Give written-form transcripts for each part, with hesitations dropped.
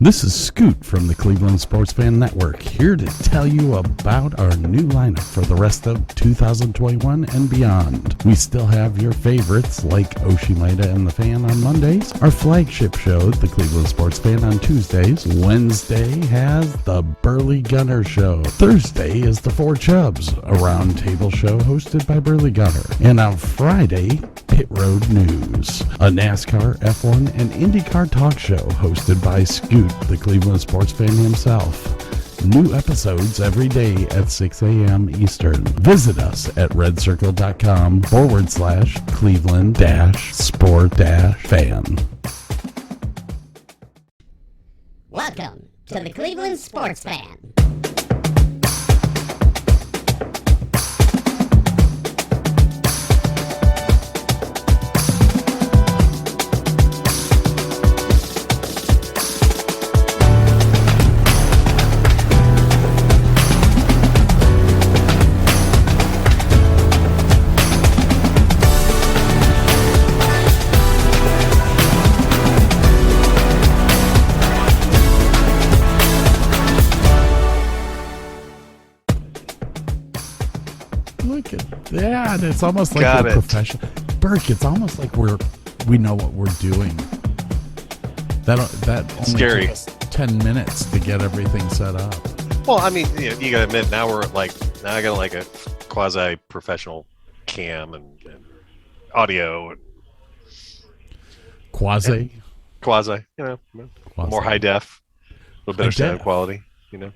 This is Scoot from the Cleveland Sports Fan Network, here to tell you about our new lineup for the rest of 2021 and beyond. We still have your favorites like Oshimida and the Fan on Mondays, our flagship show, the Cleveland Sports Fan, on Tuesdays. Wednesday has the Burley Gunner Show. Thursday is the Four Chubs, a roundtable show hosted by Burley Gunner. And on Friday, Pit Road News, a NASCAR, F1, and IndyCar talk show hosted by Scoot, the Cleveland sports fan himself. New episodes every day at 6 a.m. Eastern. Visit us at redcircle.com/Cleveland-sport-fan. Welcome to the Cleveland Sports Fan. Look at that. It's almost like we're professional. Burke, it's almost like we know what we're doing. That only scary. took us 10 minutes to get everything set up. Well, I mean, you gotta admit, now I got like a quasi-professional cam and audio. Quasi, Quasi, more high def, a little better sound quality, Now,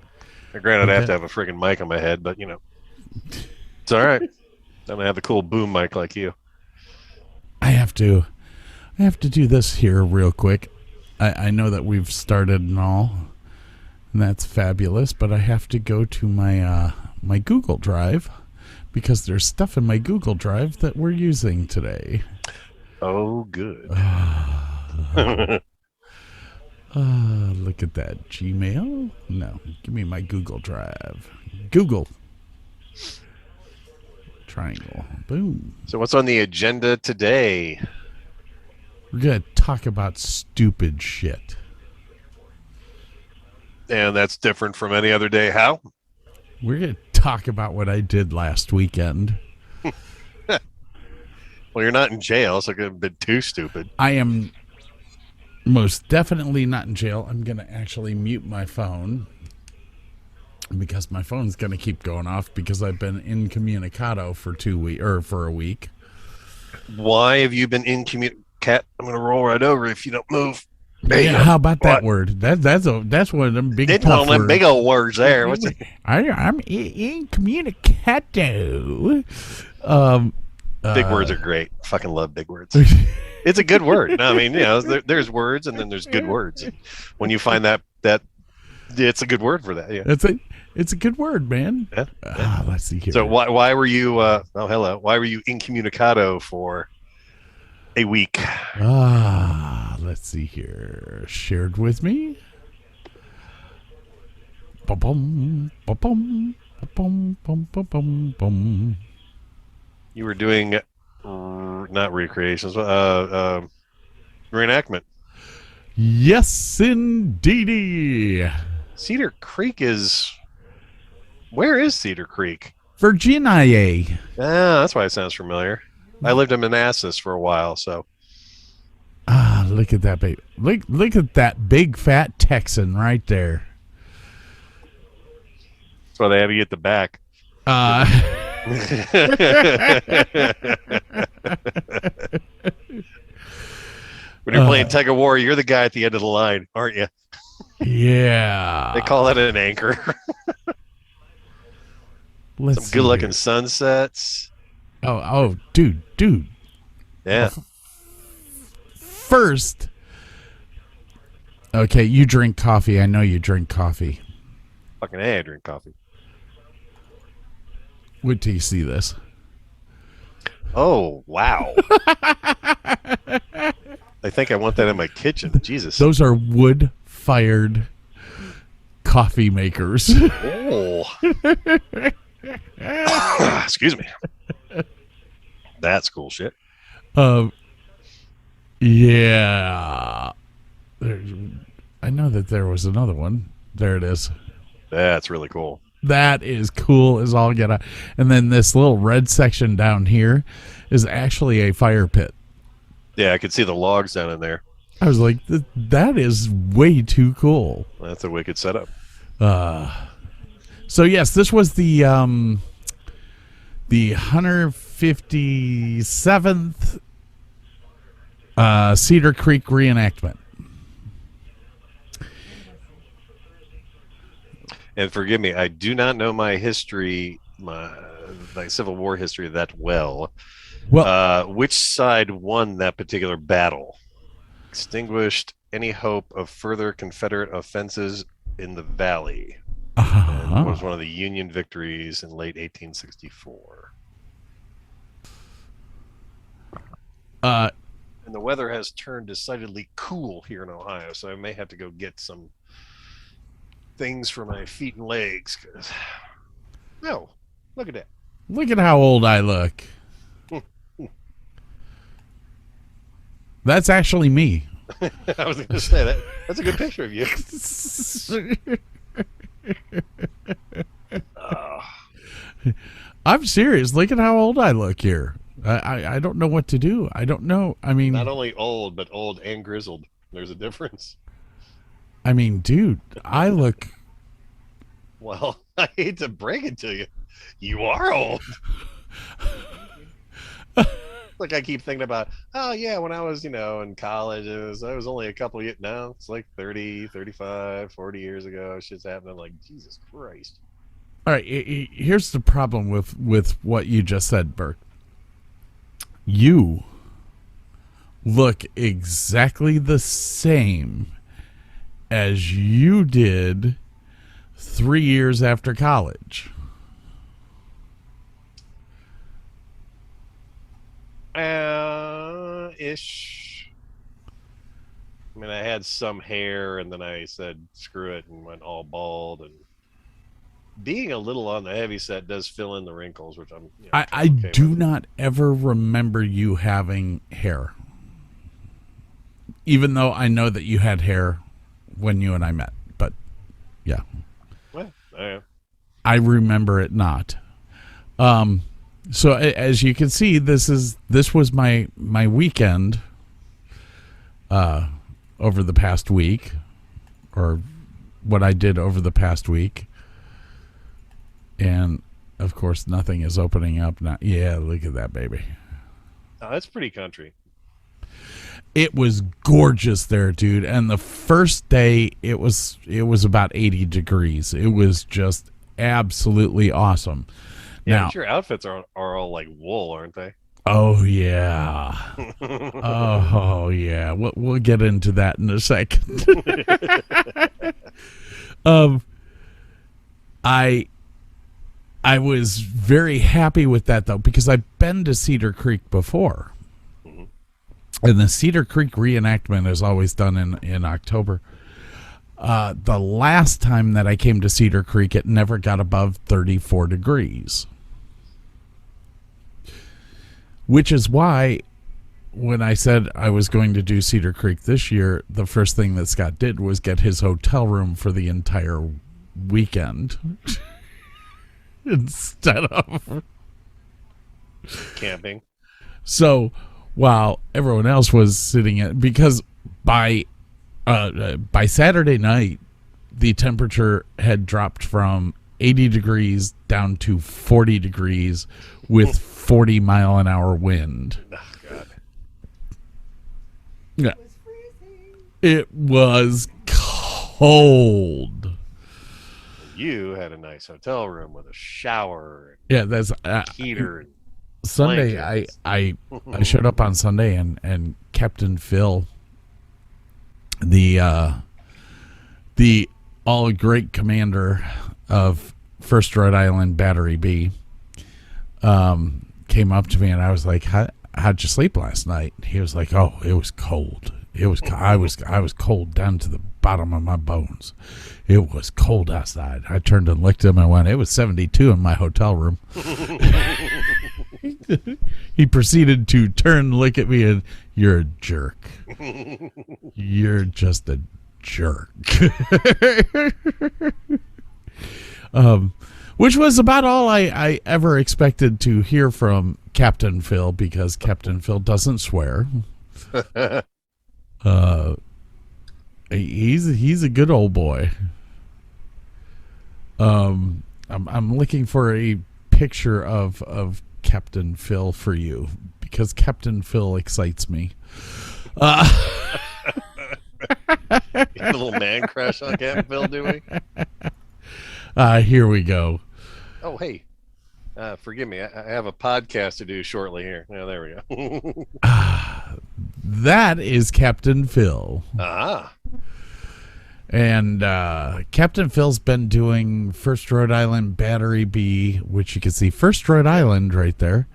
granted, I have to have a friggin' mic on my head, but, it's all right. I don't have the cool boom mic like you. I have to do this here real quick. I know that we've started and all, and that's fabulous, but I have to go to my my Google Drive because there's stuff in my Google Drive that we're using today. Oh, good. Look at that. Gmail? No, give me my Google Drive. Google. Triangle. Boom. So what's on the agenda today? We're going to talk about stupid shit. And that's different from any other day. How? We're going to talk about what I did last weekend. Well, you're not in jail, so it could have been too stupid. I am most definitely not in jail. I'm going to actually mute my phone because my phone's going to keep going off because I've been incommunicado for for a week. Why have you been incommunicado? I'm going to roll right over if you don't move. Yeah, how about that word? That's one of them big. It's one of them big old words there. What's it? I'm incommunicado. Big words are great. Fucking love big words. It's a good word. I mean, there's words and then there's good words. And when you find that it's a good word for that. Yeah, it's a good word, man. Yeah. Let's see here. So why were you? Hello. Why were you incommunicado for a week? Let's see here. Shared with me. Ba-bum, ba-bum, ba-bum, bum, ba-bum, bum. You were doing not recreations, reenactment. Yes, indeedy. Cedar Creek where is Cedar Creek? Virginia. That's why it sounds familiar. I lived in Manassas for a while, so. Look at that baby. Look at that big fat Texan right there. That's why they have you at the back. When you're playing tug of war, you're the guy at the end of the line, aren't you? Yeah. They call that an anchor. Some good-looking sunsets. Oh, dude. Yeah. First, okay, you drink coffee. I know you drink coffee. Fucking A, I drink coffee. Wait till you see this. Oh, wow. I think I want that in my kitchen. Jesus. Those are wood-fired coffee makers. Oh. Excuse me. That's cool shit. Yeah. I know that there was another one. There it is. That's really cool. That is cool as all get out. And then this little red section down here is actually a fire pit. Yeah, I could see the logs down in there. I was like, that is way too cool. That's a wicked setup. So yes, this was the 157th Cedar Creek reenactment. And forgive me, I do not know my history, my Civil War history that well. Well, which side won that particular battle? Extinguished any hope of further Confederate offenses in the valley. It was one of the Union victories in late 1864. And the weather has turned decidedly cool here in Ohio, so I may have to go get some things for my feet and legs. No, look at that. Look at how old I look. That's actually me. I was going to say that. That's a good picture of you. I'm serious. Look at how old I look here. I don't know what to do. I don't know. I mean, not only old, but old and grizzled. There's a difference. I mean, dude, I look. Well, I hate to break it to you. You are old. Like I keep thinking about, oh yeah, when I was, in college, I was only a couple years now. It's like 30, 35, 40 years ago. Shit's happening. Like, Jesus Christ. All right, here's the problem with what you just said, Burke. You look exactly the same as you did 3 years after college. Ish. I mean, I had some hair, and then I said screw it and went all bald. And being a little on the heavy set does fill in the wrinkles, which I'm. I do not ever remember you having hair, even though I know that you had hair when you and I met. But yeah, well, I remember it not. So as you can see, this was my weekend over the past week, or what I did over the past week, and of course nothing is opening up now. Yeah, look at that baby. Oh, that's pretty country. It was gorgeous there, dude. And the first day it was about 80 degrees. It was just absolutely awesome. Yeah, now, but your outfits are all like wool, aren't they? Oh yeah. Oh yeah. We'll get into that in a second. I was very happy with that though, because I've been to Cedar Creek before. Mm-hmm. And the Cedar Creek reenactment is always done in October. The last time that I came to Cedar Creek, it never got above 34 degrees. Which is why when I said I was going to do Cedar Creek this year, the first thing that Scott did was get his hotel room for the entire weekend instead of camping. So while everyone else was sitting at, because by Saturday night, the temperature had dropped from 80 degrees down to 40 degrees with 40-mile-an-hour wind. Oh, God. Yeah. It was cold. You had a nice hotel room with a shower. Yeah, that's heater. And Sunday. I showed up on Sunday and Captain Phil, the all great commander of 1st Rhode Island Battery B, came up to me and I was like, how'd you sleep last night? He was like, oh, it was cold. I was cold down to the bottom of my bones. It was cold outside. I turned and looked at him and went, it was 72 in my hotel room. He proceeded to turn and look at me and, you're a jerk. You're just a jerk. Which was about all I ever expected to hear from Captain Phil, because Captain Phil doesn't swear. He's a good old boy. I'm looking for a picture of Captain Phil for you, because Captain Phil excites me. A little man crush on Captain Phil, do we? Here we go. Oh, hey. Forgive me. I have a podcast to do shortly here. Yeah, there we go. That is Captain Phil. Ah. And Captain Phil's been doing First Rhode Island Battery B, which you can see First Rhode Island right there.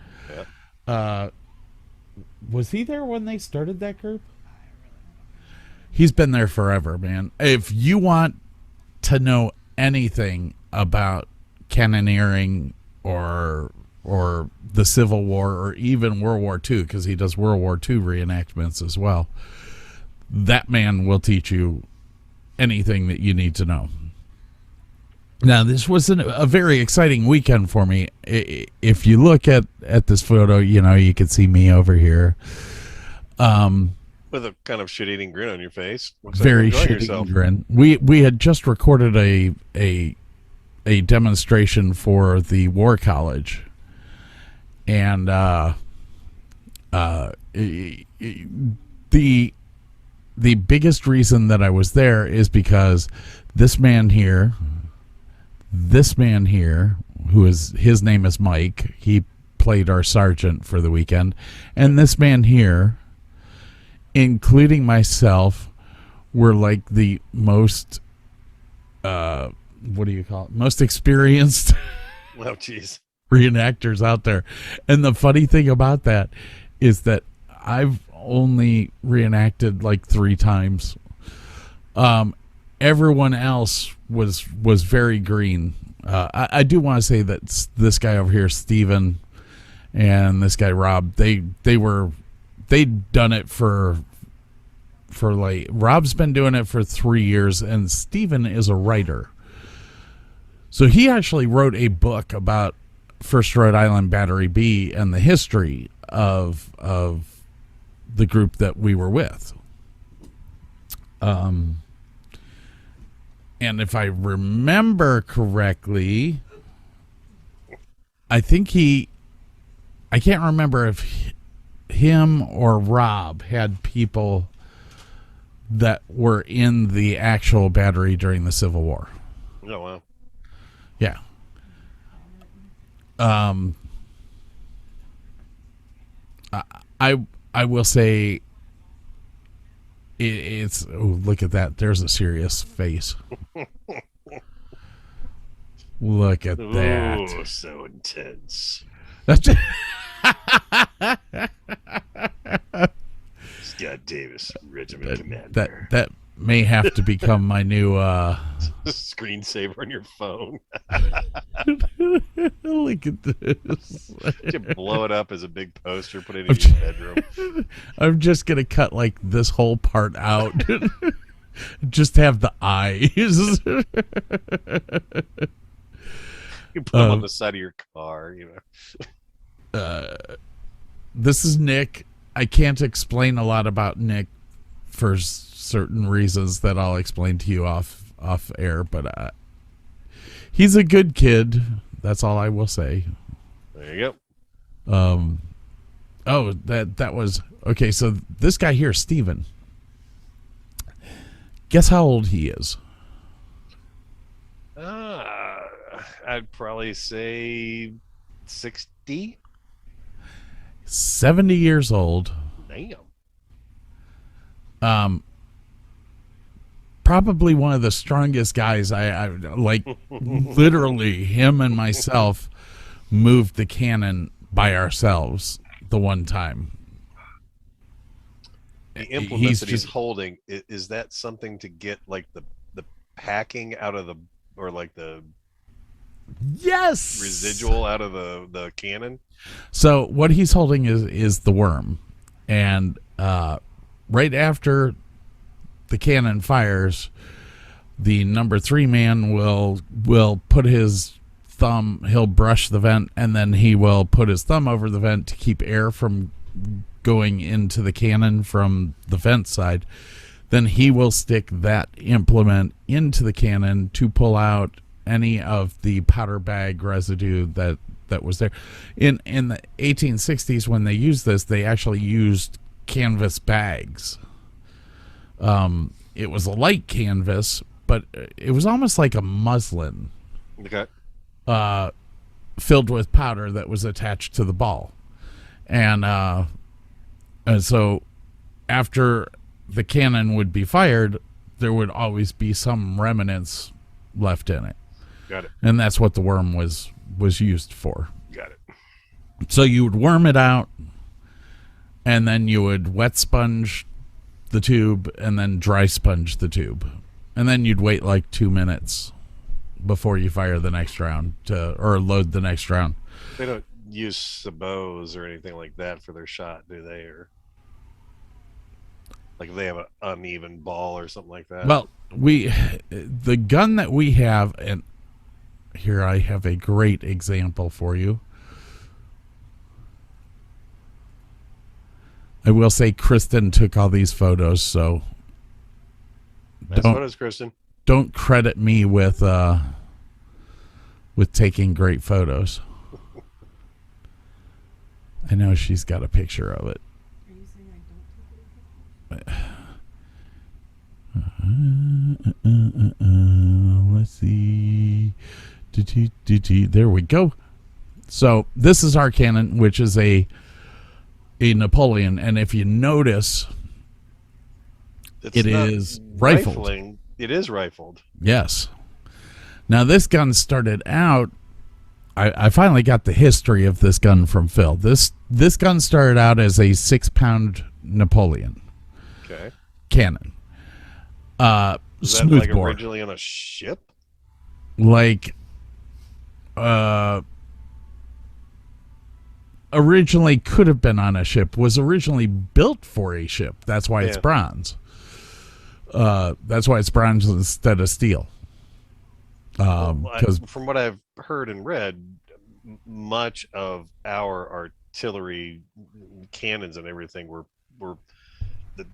Yeah. Was he there when they started that group? He's been there forever, man. If you want to know anything about cannoneering or the Civil War, or even World War II, because he does World War II reenactments as well, that man will teach you anything that you need to know. Now, this was a very exciting weekend for me. If you look at this photo, you can see me over here. With a kind of shit-eating grin on your face. Looks very like shit-eating grin. We had just recorded a demonstration for the War College, and the biggest reason that I was there is because this man here, his name is Mike. He played our sergeant for the weekend, and this man here, including myself, were like the most most experienced oh jeez reenactors out there. And the funny thing about that is that I've only reenacted like 3 times. Everyone else was very green. I do want to say that this guy over here, Steven, and this guy Rob, they'd done it for like, Rob's been doing it for 3 years, and Steven is a writer. So he actually wrote a book about First Rhode Island Battery B and the history of the group that we were with. And if I remember correctly, I think I can't remember if him or Rob had people that were in the actual battery during the Civil War. Oh, wow. Yeah. I will say it's look at that. There's a serious face. Look at that. Oh, so intense. Scott Davis, Regiment Commander. That may have to become my new screensaver on your phone. Look at this. You blow it up as a big poster, put it in your bedroom. I'm just gonna cut like this whole part out. Just have the eyes. You put them on the side of your car, This is Nick. I can't explain a lot about Nick for certain reasons that I'll explain to you off air, but he's a good kid. That's all I will say. There you go. That was okay. So this guy here, Steven, guess how old he is? I'd probably say 60. 70 years old. Damn. Probably one of the strongest guys. I like literally him and myself moved the cannon by ourselves the one time. The implements that he's holding, is that something to get like the packing out of the, or like the yes residual out of the cannon? So what he's holding is the worm, and right after the cannon fires, the number 3 man will put his thumb, he'll brush the vent, and then he will put his thumb over the vent to keep air from going into the cannon from the vent side. Then he will stick that implement into the cannon to pull out any of the powder bag residue that was there. In the 1860s, when they used this, they actually used canvas bags. It was a light canvas, but it was almost like a muslin. Okay. Filled with powder that was attached to the ball. And so after the cannon would be fired, there would always be some remnants left in it. Got it. And that's what the worm was used for. Got it. So you would worm it out, and then you would wet sponge the tube and then dry sponge the tube. And then you'd wait like 2 minutes before you fire the next round or load the next round. They don't use sabots or anything like that for their shot, do they? Or like if they have an uneven ball or something like that? Well, the gun that we have, and here I have a great example for you. I will say Kristen took all these photos, so nice photos, Kristen. Don't credit me with taking great photos. I know she's got a picture of it. Are you saying I don't take it? Let's see. There we go. So this is our cannon, which is a Napoleon, and if you notice, it is rifled. Rifling. It is rifled. Yes. Now this gun started out. I finally got the history of this gun from Phil. This gun started out as a 6-pound Napoleon. Okay. Cannon. Was that Smooth like bore. originally on a ship? Like, originally could have been on a ship. Was originally built for a ship. That's why it's bronze. That's why it's bronze instead of steel. Because from what I've heard and read, much of our artillery cannons and everything were the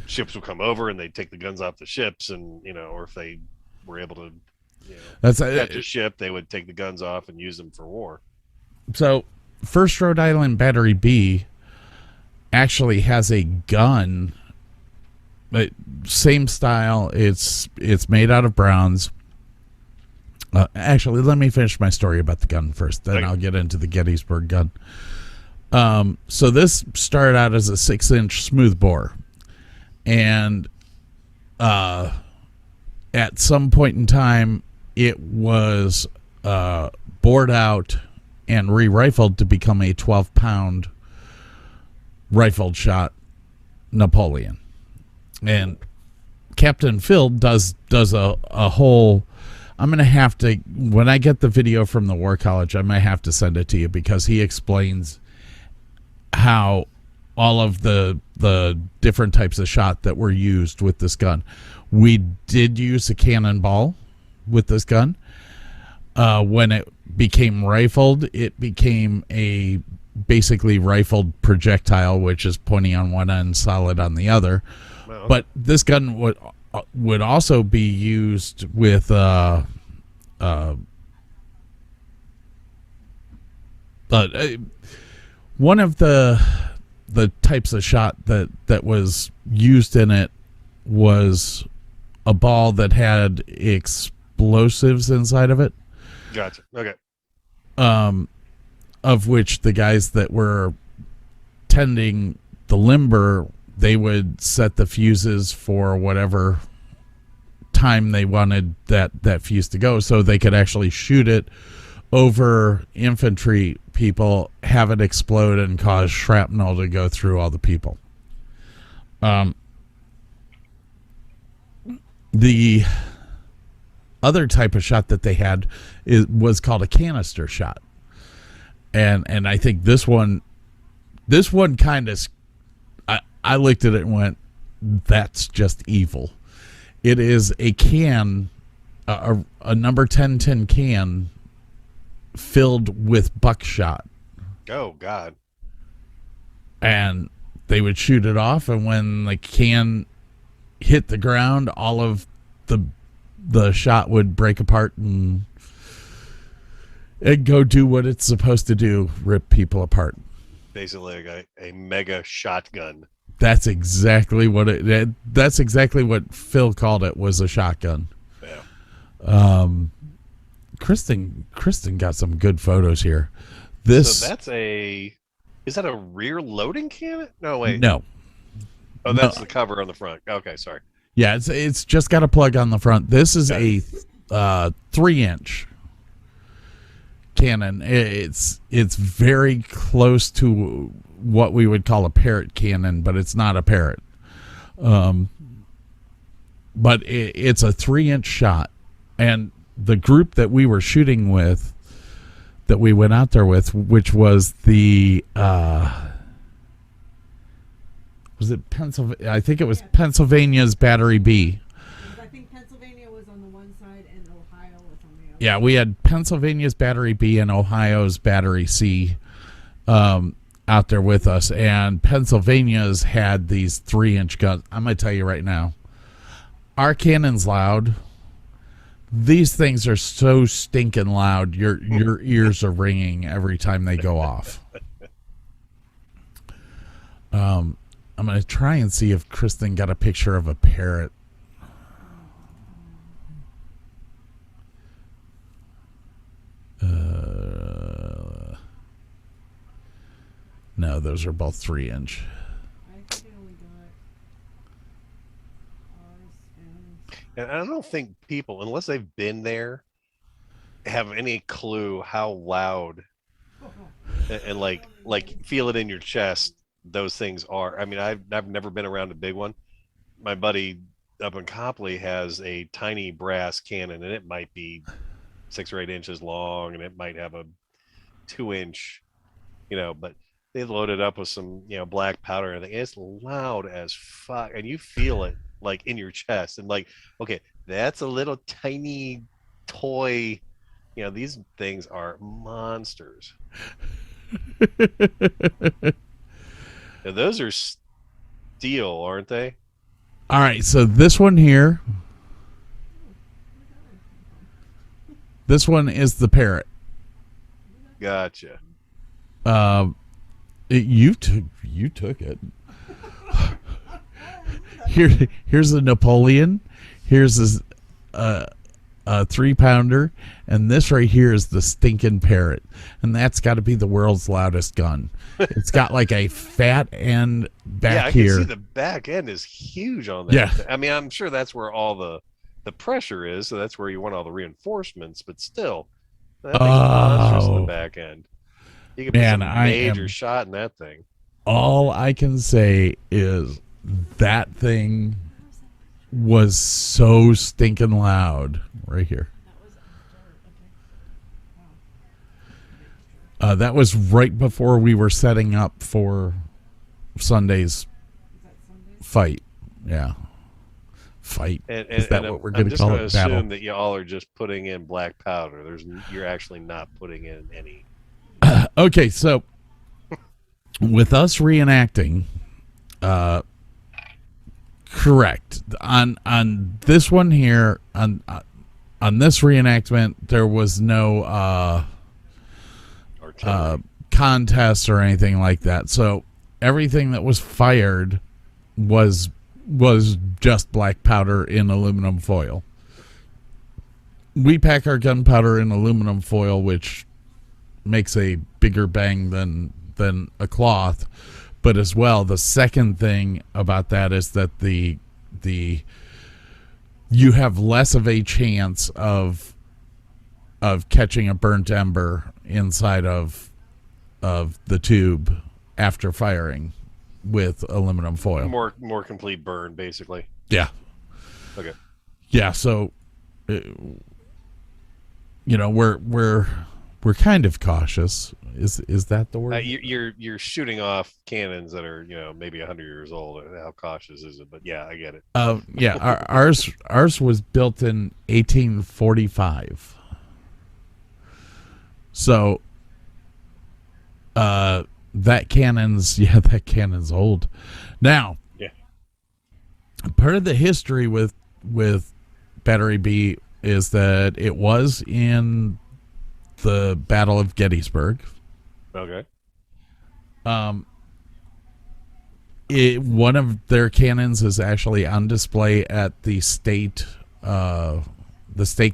ships would come over and they'd take the guns off the ships, and or if they were able to catch a ship, they would take the guns off and use them for war. So First Rhode Island Battery B actually has a gun, but same style. It's made out of bronze. Actually, let me finish my story about the gun first. Then I'll get into the Gettysburg gun. So this started out as a 6-inch smoothbore, and at some point in time, it was bored out and re-rifled to become a 12-pound rifled shot Napoleon. And Captain Phil does a whole. I'm going to have to, when I get the video from the War College, I might have to send it to you, because he explains how all of the different types of shot that were used with this gun. We did use a cannonball with this gun. When it became rifled, it became a basically rifled projectile, which is pointy on one end, solid on the other. Wow. But this gun would also be used with one of the types of shot that was used in it was a ball that had explosives inside of it. Gotcha. Okay. Of which the guys that were tending the limber, they would set the fuses for whatever time they wanted that fuse to go, so they could actually shoot it over infantry people, have it explode, and cause shrapnel to go through all the people. The other type of shot that they had was called a canister shot, and I think this one kind of, I looked at it and went, that's just evil. It is a can, a number 10 tin can filled with buckshot. Oh, God. And they would shoot it off, and when the can hit the ground, all of the shot would break apart and go do what it's supposed to do, rip people apart. Basically like a mega shotgun. That's exactly what that's exactly what Phil called it, was a shotgun. Yeah. Kristen got some good photos here. So that's is that a rear loading cannon? No, wait. No. Oh, that's the cover on the front. Okay, sorry. Yeah, it's just got a plug on the front. This is a 3-inch cannon. It's very close to what we would call a parrot cannon, but it's not a parrot. But it's a 3-inch shot, and the group that we were shooting with, that we went out there with, which was the was it Pennsylvania? I think it was Pennsylvania's Battery B. I think Pennsylvania was on the one side and Ohio was on the other. Yeah, we had Pennsylvania's Battery B and Ohio's Battery C out there with us, and Pennsylvania's had these 3-inch guns. I'm going to tell you right now, our cannon's loud. These things are so stinking loud, your ears are ringing every time they go off. I'm going to try and see if Kristen got a picture of a parrot. No, those are both 3-inch. I think I only got ours And I don't think people, unless they've been there, have any clue how loud and like feel it in your chest those things are. I mean, I've never been around a big one. My buddy up in Copley has a tiny brass cannon, and it might be 6 or 8 inches long, and it might have a 2-inch, but they load it up with some, black powder and everything. It's loud as fuck, and you feel it like in your chest, and like, okay, that's a little tiny toy. These things are monsters. Now, those are steel, aren't they? All right, so this one here, this one is the parrot. Gotcha. You took it. Here's a Napoleon. Here's this a 3-pounder, and this right here is the stinking parrot, and that's got to be the world's loudest gun. It's got like a fat end back here. Yeah, I can see the back end is huge on that. Yeah. I mean, I'm sure that's where all the pressure is, so that's where you want all the reinforcements, but still, that thing's monstrous on the back end. You can put some major shot in that thing. All I can say is that thing was so stinking loud right here. That was right before we were setting up for Sunday's fight. Yeah. Fight. Is that what we're going to call it? I'm just going to assume that y'all are just putting in black powder. You're actually not putting in any. Okay, so with us reenacting, correct. On this one here, on this reenactment, there was no contest or anything like that. So everything that was fired was just black powder in aluminum foil. We pack our gunpowder in aluminum foil, which makes a bigger bang than a cloth. But as well, the second thing about that is that you have less of a chance of catching a burnt ember inside of the tube after firing with aluminum foil. More complete burn, basically. Yeah. Okay. Yeah. So, we're we're kind of cautious. Is that the word? You're shooting off cannons that are maybe 100 years old. How cautious is it? But yeah, I get it. Yeah, ours was built in 1845. So that cannon's old. Now, yeah. Part of the history with Battery B is that it was in the Battle of Gettysburg. Okay. One of their cannons is actually on display at the state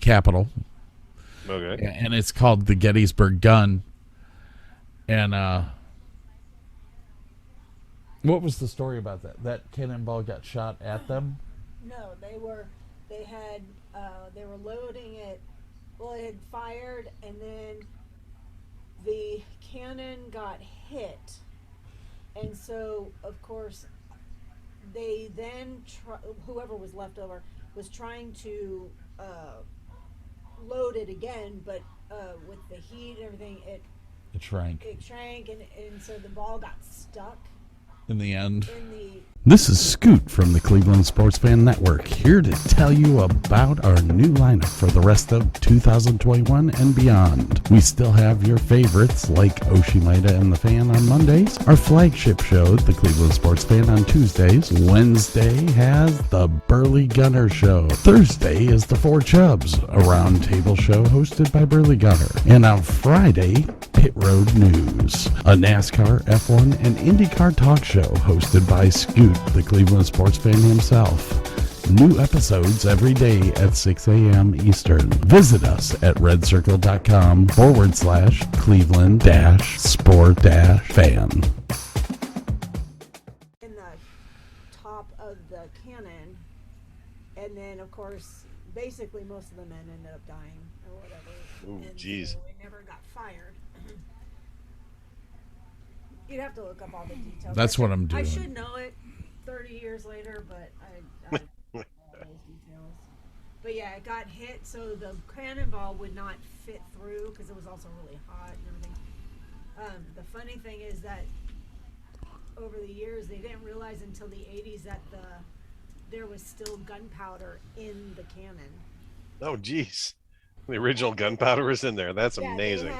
capitol. Okay. And it's called the Gettysburg gun. And what was the story about that? That cannonball got shot at them? No, they were loading it. Well, it had fired, and then the cannon got hit, and so of course they then whoever was left over was trying to load it again, but with the heat and everything, it shrank, and so the ball got stuck. In the end. This is Scoot from the Cleveland Sports Fan Network, here to tell you about our new lineup for the rest of 2021 and beyond. We still have your favorites like Oshimida and the Fan on Mondays, our flagship show, the Cleveland Sports Fan, on Tuesdays. Wednesday has the Burley Gunner Show. Thursday is the Four Chubs, a roundtable show hosted by Burley Gunner. And on Friday, Pit Road News, a NASCAR, F1, and IndyCar talk show hosted by Scoot, the Cleveland sports fan himself. New episodes every day at 6 a.m. Eastern. Visit us at redcircle.com/Cleveland-sport-fan. In the top of the cannon, and then of course, basically most of the men ended up dying or whatever. Oh, jeez. So it never got fired. You'd have to look up all the details. That's what I'm doing. I should know it 30 years later, but I don't know all those details. But yeah, it got hit, so the cannonball would not fit through because it was also really hot and everything. The funny thing is that over the years, they didn't realize until the 80s that there was still gunpowder in the cannon. Oh, geez. The original gunpowder was in there. That's amazing.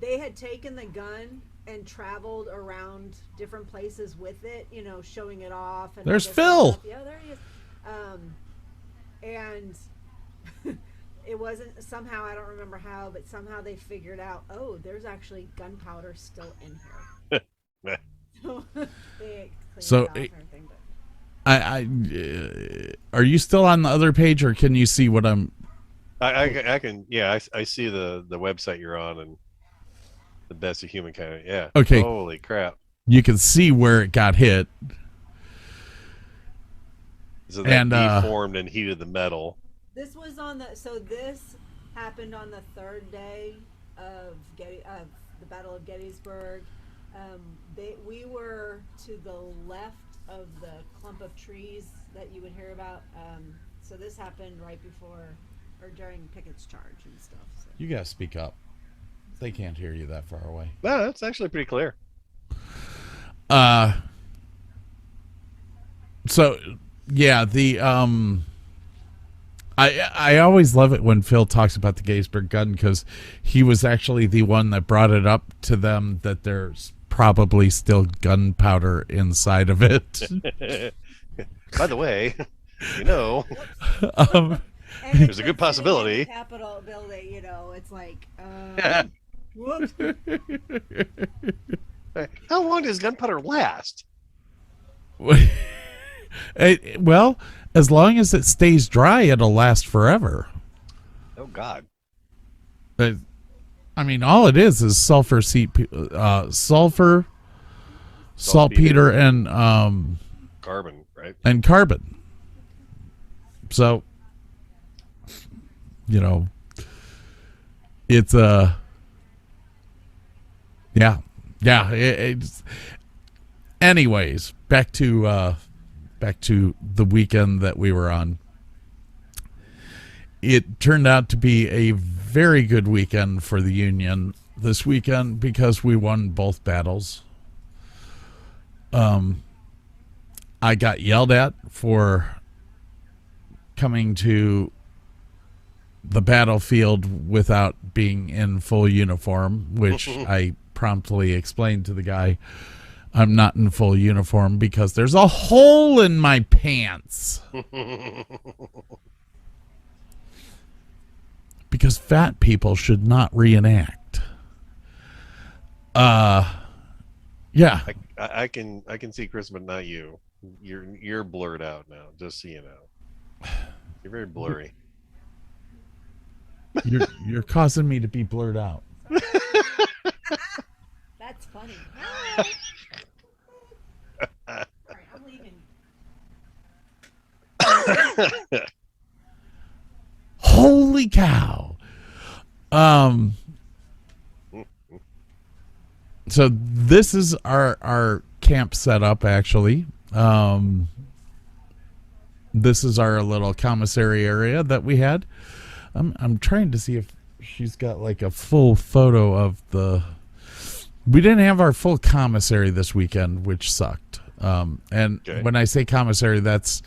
They had taken the gun and traveled around different places with it, showing it off. And there's Phil. Stuff. Yeah, there he is. And it wasn't somehow, I don't remember how, but somehow they figured out, there's actually gunpowder still in here. So they cleaned it off and everything. Are you still on the other page, or can you see what I'm? I can. Yeah, I see the website you're on and. The best of humankind. Yeah. Okay. Holy crap. You can see where it got hit. So that deformed and heated the metal. This was this happened on the third day of the Battle of Gettysburg. We were to the left of the clump of trees that you would hear about. So this happened right before or during Pickett's charge and stuff. So. You gotta speak up. They can't hear you that far away. No, that's actually pretty clear. So yeah, I always love it when Phil talks about the Gettysburg gun, because he was actually the one that brought it up to them that there's probably still gunpowder inside of it. By the way, there's a good possibility. Capitol building, it's like. Whoops. How long does gunpowder last? Well, as long as it stays dry, it'll last forever. Oh God! I mean, all it is sulfur, saltpeter, and carbon, right? And carbon. So, it's yeah. Anyways, back to the weekend that we were on. It turned out to be a very good weekend for the Union. this weekend because we won both battles. I got yelled at for coming to the battlefield without being in full uniform, which I promptly explained to the guy I'm not in full uniform because there's a hole in my pants. Because fat people should not reenact. Yeah. I can see Chris, but not you. You're blurred out now, just so you know. You're very blurry. You're causing me to be blurred out. That's funny. All right, I'm leaving. Holy cow. So this is our camp setup, actually. This is our little commissary area that we had. I'm trying to see if she's got like a full photo of the... We didn't have our full commissary this weekend, which sucked. And when I say commissary, that's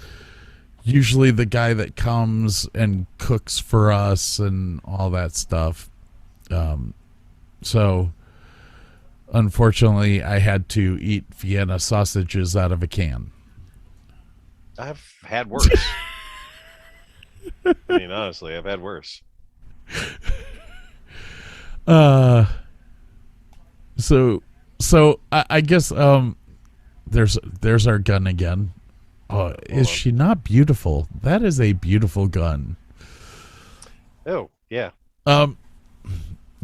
usually the guy that comes and cooks for us and all that stuff. So unfortunately, I had to eat Vienna sausages out of a can. I've had worse. I mean, honestly, I've had worse. So I guess there's our gun again. Oh, is she not beautiful? That is a beautiful gun. Oh, yeah.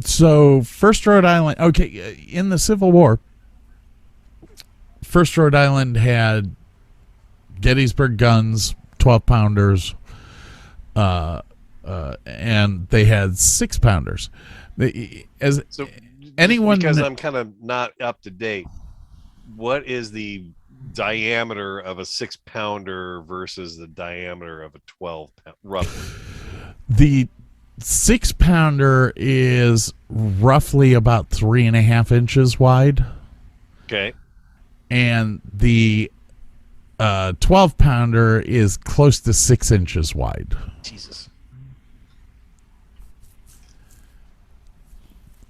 So First Rhode Island, okay, in the Civil War, First Rhode Island had Gettysburg guns, 12-pounders, and they had 6-pounders. Because I'm kind of not up to date, what is the diameter of a 6-pounder versus the diameter of a 12-pound, roughly? The 6-pounder is roughly about 3.5 inches wide. Okay. And the 12-pounder is close to 6 inches wide. Jesus.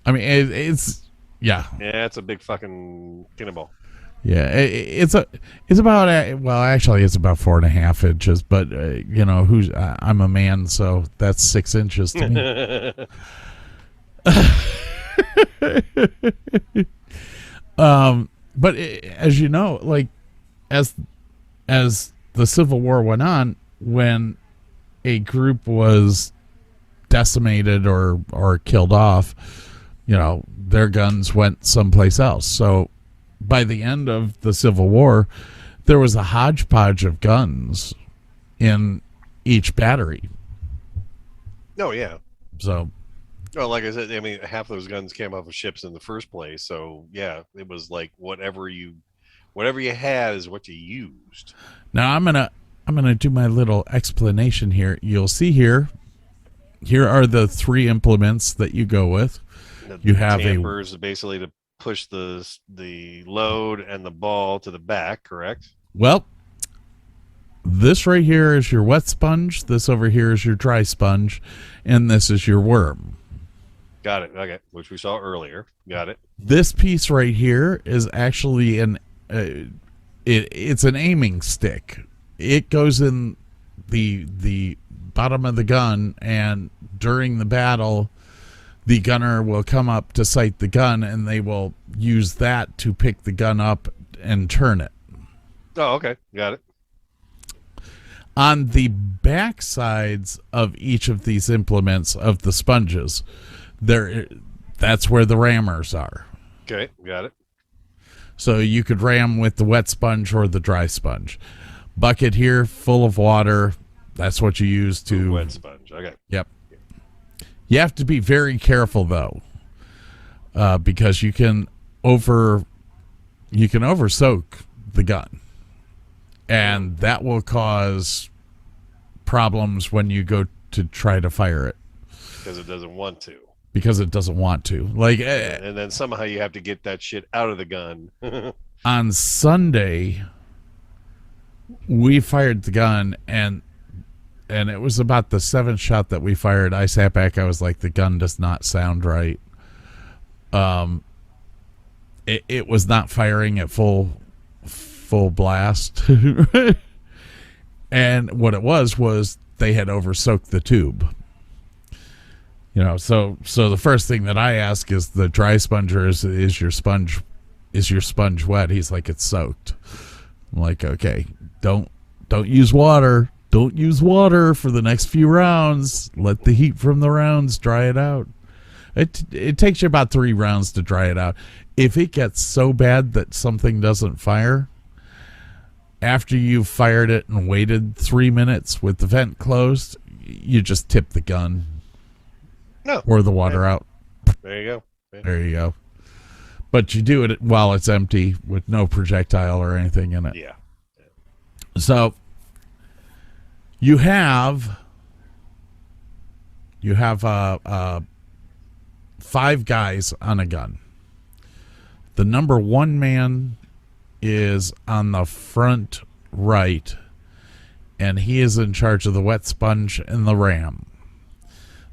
I mean, it's yeah. Yeah, it's a big fucking cannonball. Yeah, it's about, well, actually it's about 4.5 inches, but you know, I'm a man, so that's 6 inches to me. But as you know, like as the Civil War went on, when a group was decimated or killed off, you know, their guns went someplace else. So by the end of the Civil War, there was a hodgepodge of guns in each battery. Oh, yeah. So, well, like I said, I mean, half those guns came off of ships in the first place. So, yeah, it was like whatever you had is what you used. Now I'm gonna do my little explanation here. You'll see here are the 3 implements that you go with. You have tampers basically to push the load and the ball to the back, correct? Well, this right here is your wet sponge, this over here is your dry sponge, and this is your worm. Got it. Okay, which we saw earlier. Got it. This piece right here is actually it's an aiming stick. It goes in the bottom of the gun, and during the battle, the gunner will come up to sight the gun, and they will use that to pick the gun up and turn it. Oh, okay. Got it. On the back sides of each of these implements of the sponges, that's where the rammers are. Okay, got it. So you could ram with the wet sponge or the dry sponge. Bucket here full of water. That's what you use to... Wet sponge, okay. Yep. You have to be very careful, though, because you can over soak the gun, and that will cause problems when you go to try to fire it. Because it doesn't want to. because it doesn't want to. Like, and then somehow you have to get that shit out of the gun. On Sunday, we fired the gun, and it was about the 7th shot that we fired. I sat back. I was like, the gun does not sound right. It was not firing at full blast. And what it was they had oversoaked the tube. So the first thing that I ask is the dry sponger, is your sponge wet? He's like, it's soaked. I'm like, okay, don't use water. Don't use water for the next few rounds. Let the heat from the rounds dry it out. It takes you about 3 rounds to dry it out. If it gets so bad that something doesn't fire, after you've fired it and waited 3 minutes with the vent closed, you just tip the gun. No. Pour the water out. There you go. Yeah. There you go. But you do it while it's empty with no projectile or anything in it. Yeah. So you have 5 guys on a gun. The number 1 man is on the front right, and he is in charge of the wet sponge and the ram.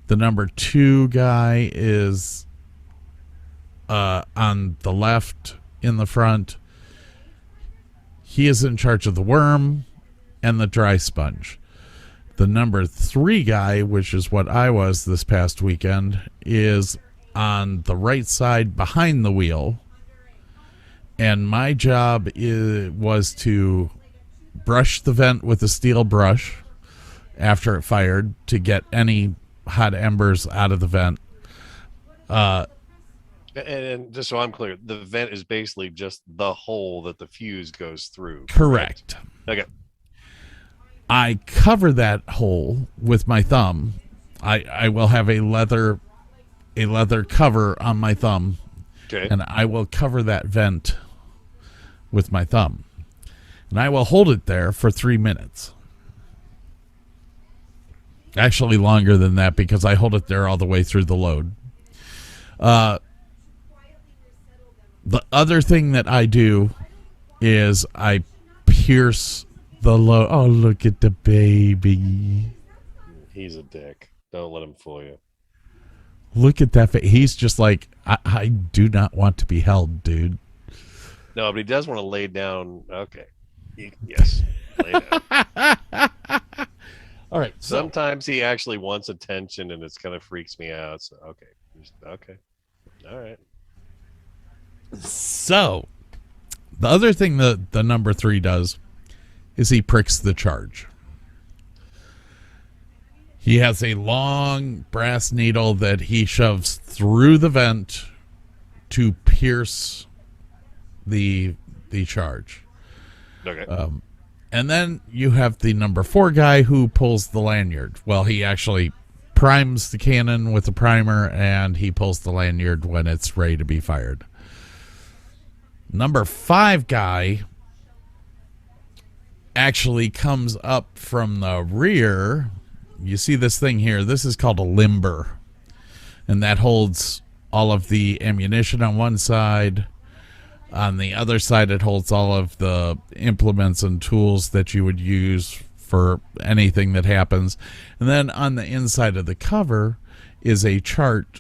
The number 2 guy is on the left in the front. He is in charge of the worm and the dry sponge. The number 3 guy, which is what I was this past weekend, is on the right side behind the wheel. And my job was to brush the vent with a steel brush after it fired to get any hot embers out of the vent. And just so I'm clear, the vent is basically just the hole that the fuse goes through. Correct. Okay. I cover that hole with my thumb. I will have a leather cover on my thumb. Okay. And I will cover that vent with my thumb. And I will hold it there for 3 minutes. Actually longer than that, because I hold it there all the way through the load. The other thing that I do is I pierce the load. Oh, look at the baby. He's a dick. Don't let him fool you. Look at that. He's just like, I do not want to be held, dude. No, but he does want to lay down. Okay. Yes. Lay down. All right. Sometimes he actually wants attention, and it's kind of freaks me out. So, okay. Okay. All right. So, the other thing that the number 3 does is he pricks the charge. He has a long brass needle that he shoves through the vent to pierce the charge. Okay. And then you have the number 4 guy who pulls the lanyard. Well, he actually primes the cannon with a primer, and he pulls the lanyard when it's ready to be fired. Number 5 guy actually comes up from the rear. You see this thing here. This is called a limber. And that holds all of the ammunition on one side. On the other side, it holds all of the implements and tools that you would use for anything that happens. And then on the inside of the cover is a chart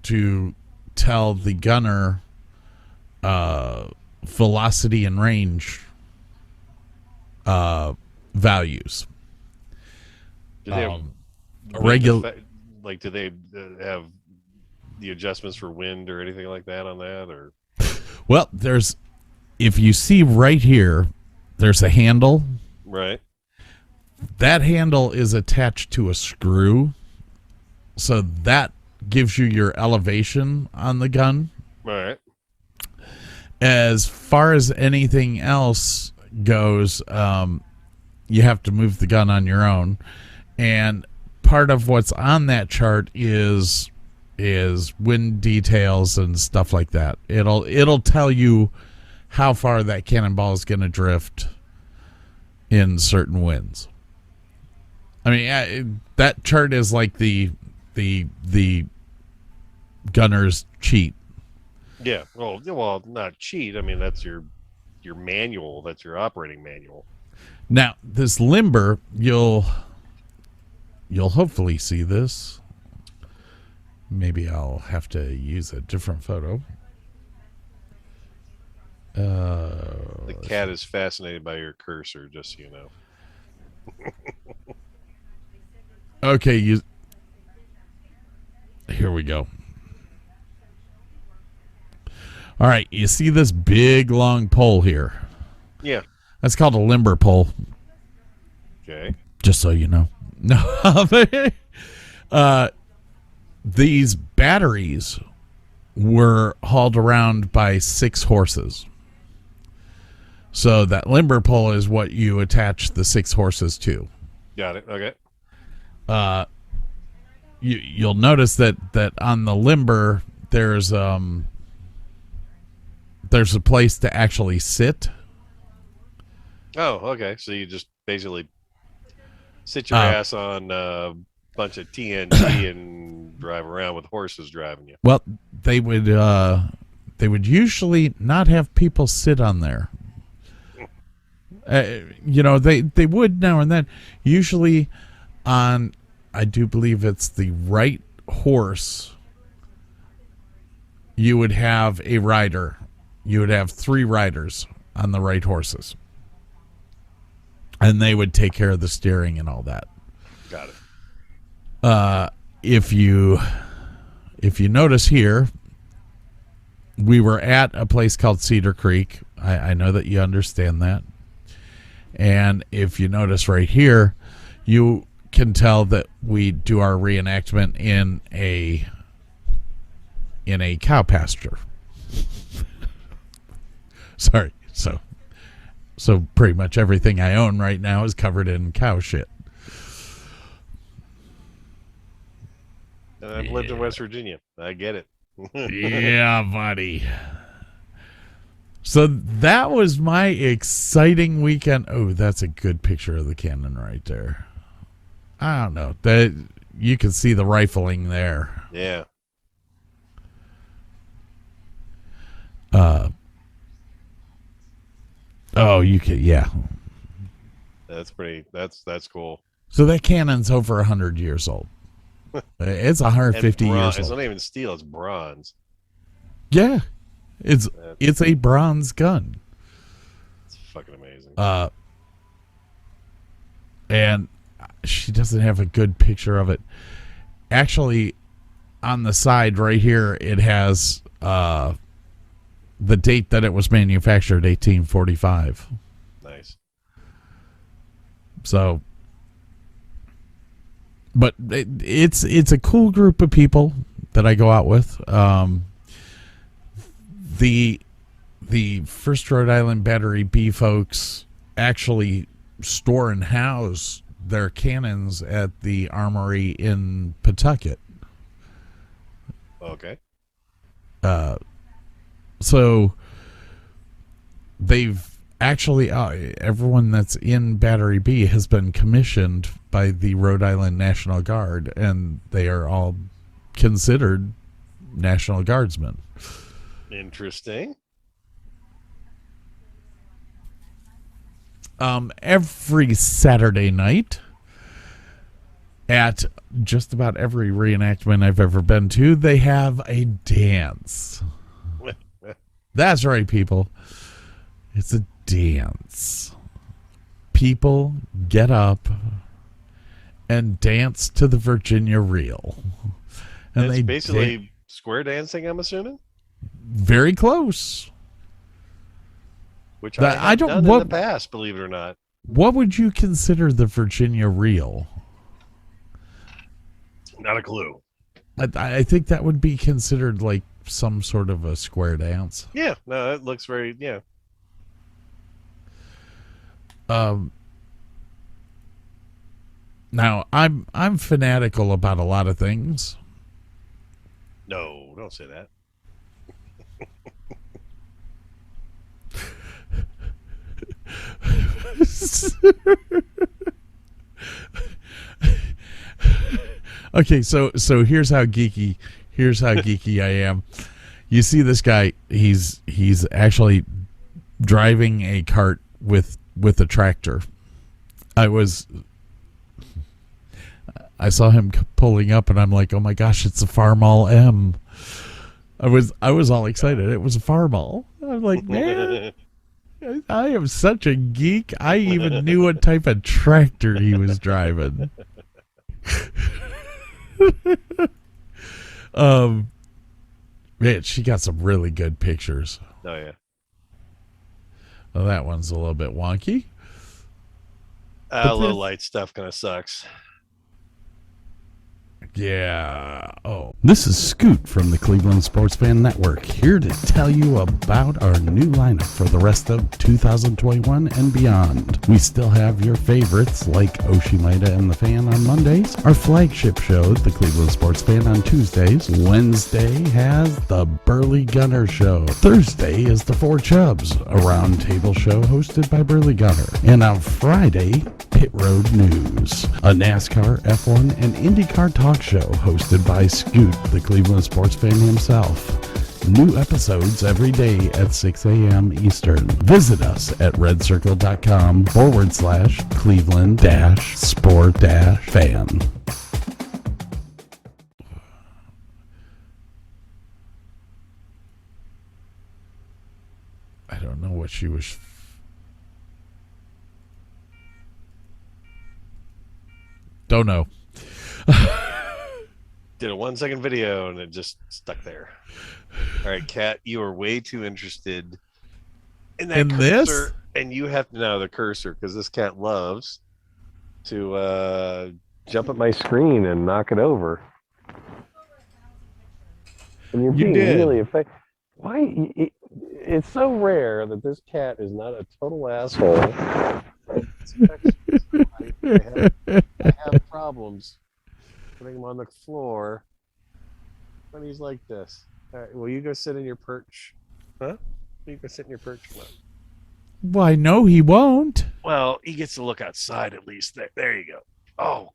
to tell the gunner velocity and range values. Do they have regular? Like, do they have the adjustments for wind or anything like that on that? Or well, if you see right here, there's a handle. Right. That handle is attached to a screw, so that gives you your elevation on the gun. Right. As far as anything else goes, you have to move the gun on your own. And part of what's on that chart is wind details and stuff like that. It'll tell you how far that cannonball is going to drift in certain winds. I mean, that chart is like the gunners cheat. Yeah. Well, not cheat. I mean, that's your manual. That's your operating manual. Now, this limber, you'll hopefully see this. Maybe I'll have to use a different photo. The cat is fascinated by your cursor, just so you know. Okay, here we go. All right, you see this big long pole here? Yeah. That's called a limber pole. Okay. Just so you know. No. These batteries were hauled around by 6 horses. So that limber pole is what you attach the 6 horses to. Got it. Okay. You'll notice that on the limber there's a place to actually sit. Oh, okay. So you just basically sit your ass on a bunch of TNT and drive around with horses driving you. Well, they would usually not have people sit on there. They would now and then. Usually on, I do believe it's the right horse, you would have a rider. You would have 3 riders on the right horses. And they would take care of the steering and all that. Got it. If you notice here, we were at a place called Cedar Creek. I know that you understand that. And if you notice right here, you can tell that we do our reenactment in a cow pasture. Sorry. So pretty much everything I own right now is covered in cow shit. And I've lived in West Virginia. I get it. Yeah, buddy. So that was my exciting weekend. Oh, that's a good picture of the cannon right there. I don't know. That you can see the rifling there. Yeah. Oh, you can. Yeah. That's cool. So that cannon's over 100 years old. It's 150 years old. It's not even steel. It's bronze. Yeah. It's a bronze gun. It's fucking amazing. And she doesn't have a good picture of it. Actually, on the side right here, it has the date that it was manufactured, 1845. Nice. So, but it's a cool group of people that I go out with. The First Rhode Island Battery B folks actually store and house their cannons at the armory in Pawtucket. Okay. So they've actually everyone that's in Battery B has been commissioned by the Rhode Island National Guard, and they are all considered National Guardsmen. Interesting. Every Saturday night at just about every reenactment I've ever been to, they have a dance. That's right, people. It's a dance. People get up and dance to the Virginia Reel. And it's basically square dancing, I'm assuming? Very close. Which I don't done in the past, believe it or not. What would you consider the Virginia Reel? Not a clue. I think that would be considered like some sort of a square dance. Yeah, no, it looks very, yeah. Now I'm fanatical about a lot of things. No, don't say that. Okay, so here's how geeky Here's how geeky I am. You see this guy, he's actually driving a cart with a tractor. I saw him pulling up and I'm like, oh my gosh, it's a Farmall M. I was all excited. It was a Farmall. I'm like, man, I am such a geek. I even knew what type of tractor he was driving. Man, she got some really good pictures. Oh yeah. Well, that one's a little bit wonky. Low light stuff kind of sucks. Yeah. Oh. This is Scoot from the Cleveland Sports Fan Network, here to tell you about our new lineup for the rest of 2021 and beyond. We still have your favorites like Oshimida and the Fan on Mondays, our flagship show, the Cleveland Sports Fan, on Tuesdays. Wednesday has the Burley Gunner Show. Thursday is the Four Chubs, a roundtable show hosted by Burley Gunner. And on Friday, Pit Road News, a NASCAR, F1, and IndyCar talk show hosted by Scoot, the Cleveland sports fan himself. New episodes every day at 6 a.m. Eastern. Visit us at redcircle.com/Cleveland-sport-fan. I don't know what she was... Don't know. Did a 1-second video and it just stuck there. All right, Kat, you are way too interested in that cursor, this? And you have to know the cursor because this cat loves to jump at my screen and knock it over. And you're being really effective. Why? It's so rare that this cat is not a total asshole. I have problems putting him on the floor when he's like this. All right, will you go sit in your perch? Huh? Will you go sit in your perch? Why, no, he won't. Well, he gets to look outside at least. There you go. Oh,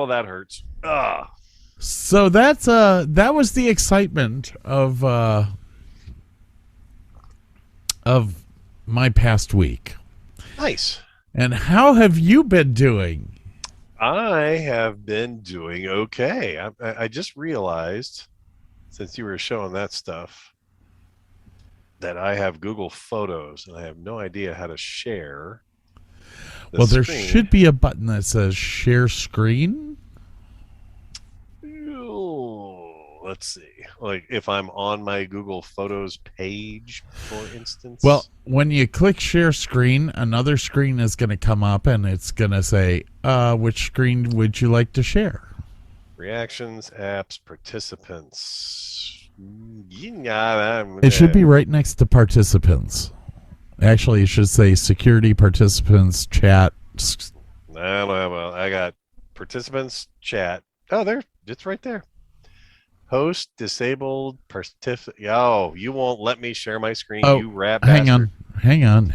that hurts. So that was the excitement of my past week. Nice. And how have you been doing? I have been doing okay. I just realized, since you were showing that stuff, that I have Google Photos and I have no idea how to share. Well, there should be a button that says share screen. Let's see. Like if I'm on my Google Photos page, for instance. Well, when you click share screen, another screen is going to come up and it's going to say, which screen would you like to share? Reactions, apps, participants. It should be right next to participants. Actually, it should say security, participants, chat. I don't know. Well, I got participants, chat. Oh, there. It's right there. Host disabled participant. Oh, you won't let me share my screen, you rat bastard. Hang on.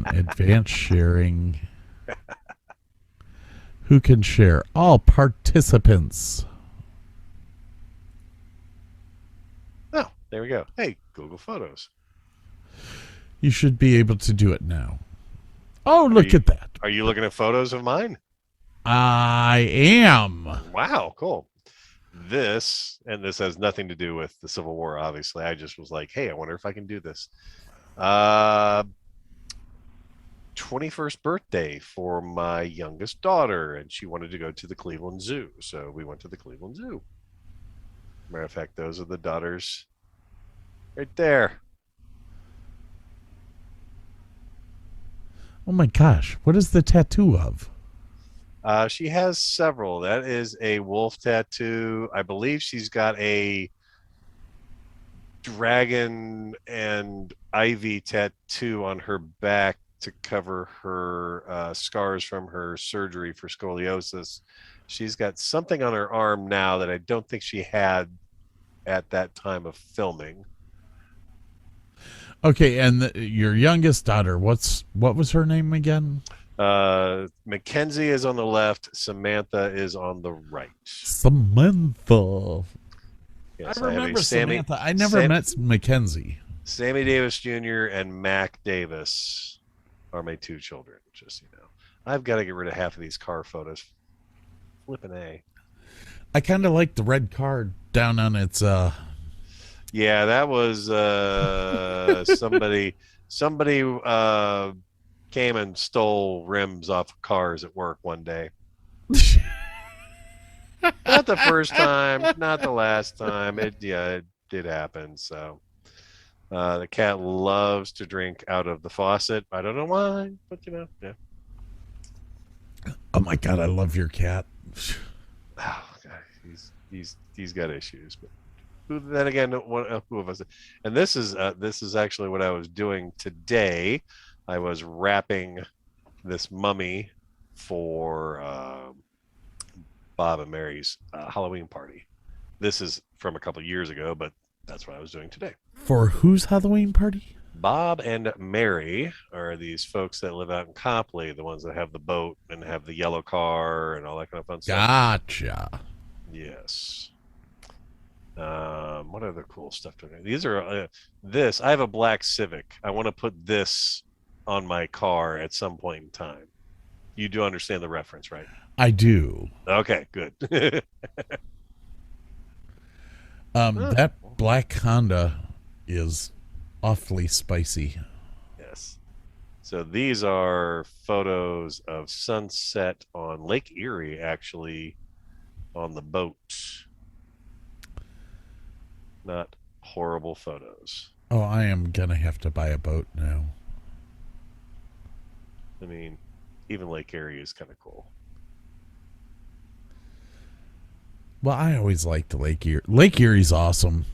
Advanced sharing. Who can share? All participants. Oh, there we go. Hey, Google Photos. You should be able to do it now. Oh, look at that. Are you looking at photos of mine? I am. Wow, cool. This has nothing to do with the Civil War, obviously. I just was like, hey, I wonder if I can do this. 21st birthday for my youngest daughter, and she wanted to go to the Cleveland Zoo, so we went to the Cleveland Zoo. Matter of fact, those are the daughters right there. Oh my gosh, what is the tattoo of? She has several. That is a wolf tattoo. I believe she's got a dragon and ivy tattoo on her back to cover her scars from her surgery for scoliosis. She's got something on her arm now that I don't think she had at that time of filming. Okay, and your youngest daughter, what was her name again? Mackenzie is on the left. Samantha is on the right. Samantha. Yes, I remember Sammy, Samantha. I never met Mackenzie. Sammy Davis Jr. and Mac Davis are my two children. Just I've got to get rid of half of these car photos. Flipping A. I kind of like the red car down on its. Yeah, that was somebody came and stole rims off of cars at work one day. Not the first time, not the last time. It did happen. So the cat loves to drink out of the faucet. I don't know why, but yeah. Oh my God, I love your cat. Oh, God, he's got issues, but then again, who of us? And this is actually what I was doing today. I was wrapping this mummy for Bob and Mary's Halloween party. This is from a couple years ago, but that's what I was doing today. For whose Halloween party? Bob and Mary are these folks that live out in Copley, the ones that have the boat and have the yellow car and all that kind of fun stuff. Gotcha. Yes. What other cool stuff do I have? These are this. I have a black Civic. I want to put this on my car at some point in time. You do understand the reference, right? I do. Okay, good. That black Honda is awfully spicy. Yes. So these are photos of sunset on Lake Erie, actually, on the boat. Not horrible photos. Oh, I am going to have to buy a boat now. I mean, even Lake Erie is kind of cool. Well, I always liked Lake Erie. Lake Erie's awesome.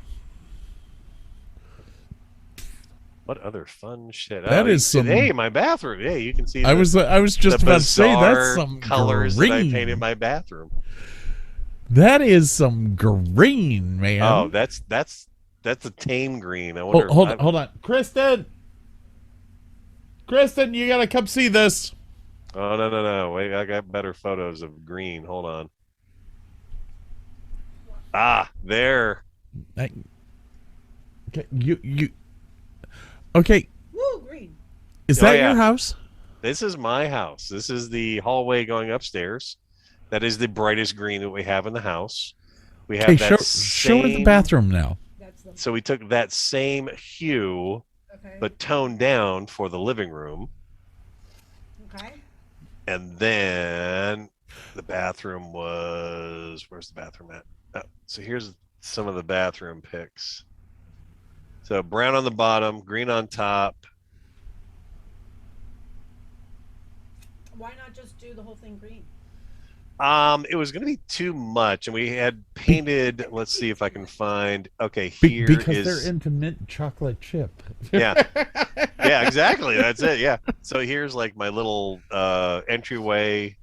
What other fun shit? That is some. Hey, my bathroom. Hey, you can see. I was just about to say that's some colors green. that I painted my bathroom. That is some green, man. Oh, that's a tame green. I wonder. Hold on, Kristen, you gotta come see this. Oh no! Wait, I got better photos of green. Hold on. Ah, there. Okay, you. Okay. Woo, green. Is that your house? This is my house. This is the hallway going upstairs. That is the brightest green that we have in the house. We have show her the bathroom now. So we took that same hue, but toned down for the living room. Okay. And then the bathroom was, where's the bathroom at? Oh, so here's some of the bathroom pics. So brown on the bottom, green on top. Why not just do the whole thing green? It was going to be too much, and we had painted. Let's see if I can find. Okay, here because they're into mint chocolate chip. Yeah, yeah, exactly. That's it. Yeah. So here's like my little entryway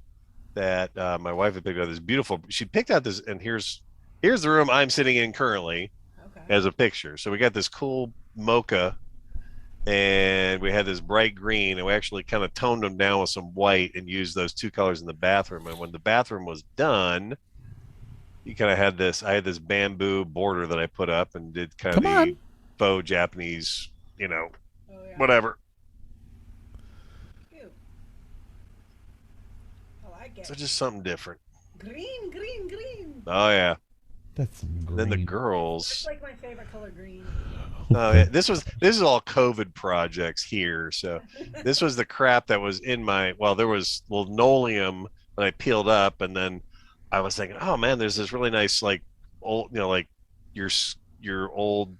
that my wife had picked out. This beautiful. She picked out this, and here's the room I'm sitting in currently, as a picture. So we got this cool mocha. And we had this bright green, and we actually kind of toned them down with some white and used those two colors in the bathroom. And when the bathroom was done, you kind of had this. I had this bamboo border that I put up and did kind of the faux Japanese, whatever. Cute. I like it. So just something different. Green. Oh yeah. That's some green. Then the girls. That's like my favorite color, green. Oh yeah, this is all COVID projects here. So this was the crap that was in my. Well, there was linoleum that I peeled up, and then I was thinking, oh man, there's this really nice like old, like your old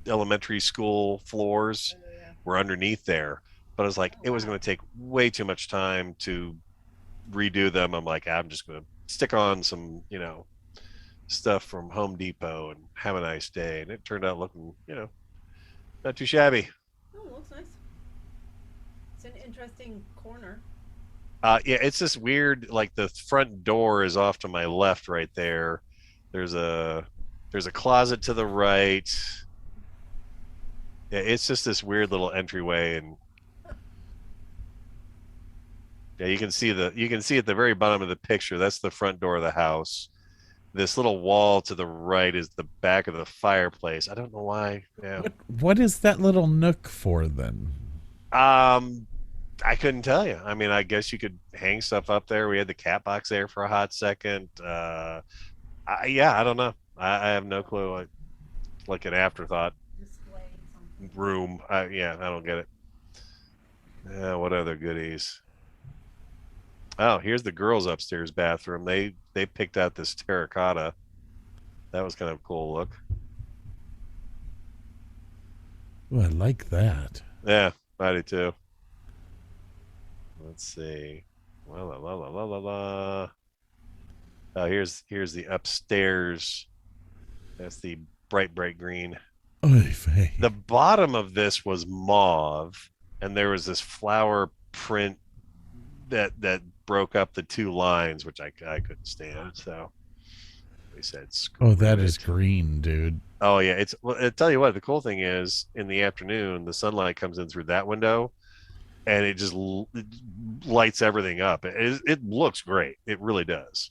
elementary school floors were underneath there. But I was like, it was going to take way too much time to redo them. I'm like, I'm just going to stick on some, stuff from Home Depot and have a nice day. And it turned out looking, not too shabby. Oh, it looks nice. It's an interesting corner. Yeah, it's this weird, like the front door is off to my left right there. There's a closet to the right. Yeah, it's just this weird little entryway, and Yeah, you can see at the very bottom of the picture. That's the front door of the house. This little wall to the right is the back of the fireplace. I don't know why. Yeah. What is that little nook for then? I couldn't tell you. I mean, I guess you could hang stuff up there. We had the cat box there for a hot second. Yeah, I don't know. I have no clue. Like an afterthought room. Yeah, I don't get it. What other goodies? Oh, here's the girls' upstairs bathroom. They picked out this terracotta. That was kind of a cool look. Oh, I like that. Yeah, I do too. Let's see. La la la la la la la. Oh, here's the upstairs. That's the bright green. The bottom of this was mauve, and there was this flower print that broke up the two lines, which I couldn't stand. So we said, "Oh, that is green, dude." Oh yeah, well, I tell you what, the cool thing is, in the afternoon, the sunlight comes in through that window, and it just lights everything up. It looks great. It really does.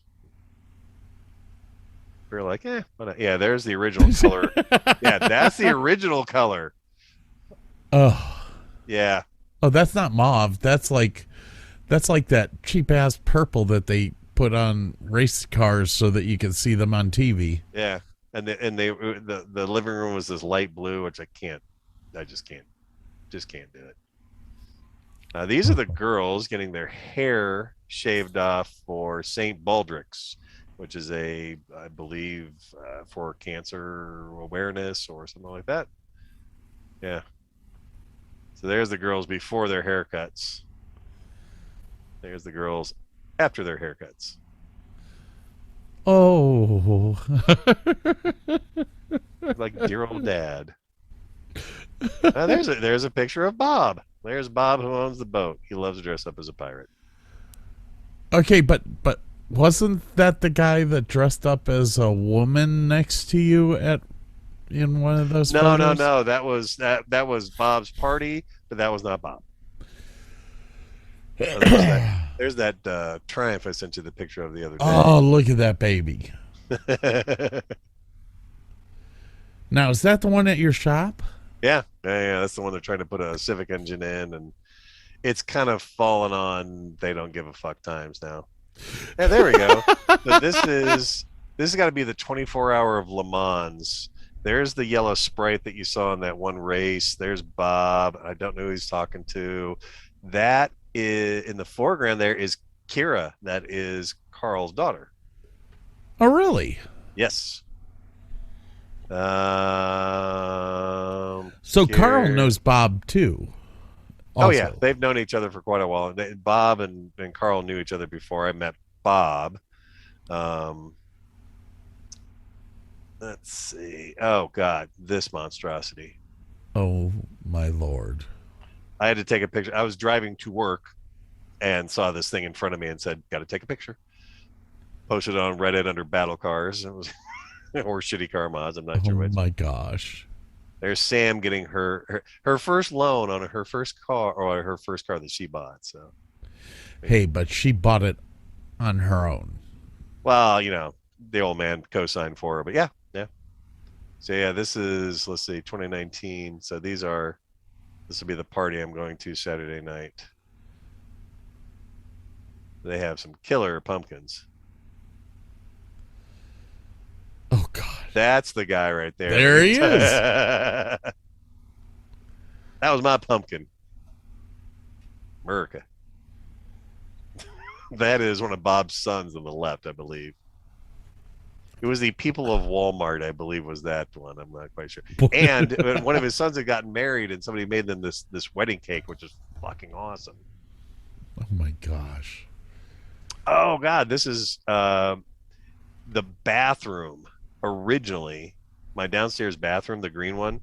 We're like, yeah, there's the original color. Yeah, that's the original color. Oh. Yeah. Oh, that's not mauve. That's like that cheap ass purple that they put on race cars so that you can see them on TV. Yeah. And the living room was this light blue, which I just can't do it. These are the girls getting their hair shaved off for St. Baldrick's, which is I believe, for cancer awareness or something like that. Yeah. So there's the girls before their haircuts. There's the girls after their haircuts. Oh. Like dear old dad. There's a picture of Bob. There's Bob, who owns the boat. He loves to dress up as a pirate. Okay, but wasn't that the guy that dressed up as a woman next to you in one of those photos? No. That was Bob's party, but that was not Bob. There's that Triumph I sent you the picture of the other day. Oh, look at that baby. Now, is that the one at your shop? Yeah. That's the one they're trying to put a Civic engine in, and it's kind of fallen on they don't give a fuck times now. Yeah, there we go. So this has got to be the 24-hour of Le Mans. There's the yellow Sprite that you saw in that one race. There's Bob. I don't know who he's talking to. That is in the foreground. There is Kira. That is Carl's daughter. Oh, really? Yes. So Carl knows Bob too. Also. Oh yeah, they've known each other for quite a while. Bob and Carl knew each other before I met Bob. Let's see. Oh God, this monstrosity. Oh my Lord. I had to take a picture. I was driving to work and saw this thing in front of me and said, "Got to take a picture." Posted it on Reddit under battle cars. It was or shitty car mods. I'm not sure which. Oh my gosh. There's Sam getting her first loan on her first car, or her first car that she bought. So, hey, but she bought it on her own. Well, the old man co-signed for her, but yeah. So yeah, this is, let's see, 2019. So this will be the party I'm going to Saturday night. They have some killer pumpkins. Oh God. That's the guy right there. There he is. That was my pumpkin. America. That is one of Bob's sons on the left, I believe. It was the People of Walmart, I believe, was that one. I'm not quite sure. And one of his sons had gotten married, and somebody made them this wedding cake, which is fucking awesome. Oh my gosh. Oh God, this is the bathroom. Originally, my downstairs bathroom, the green one,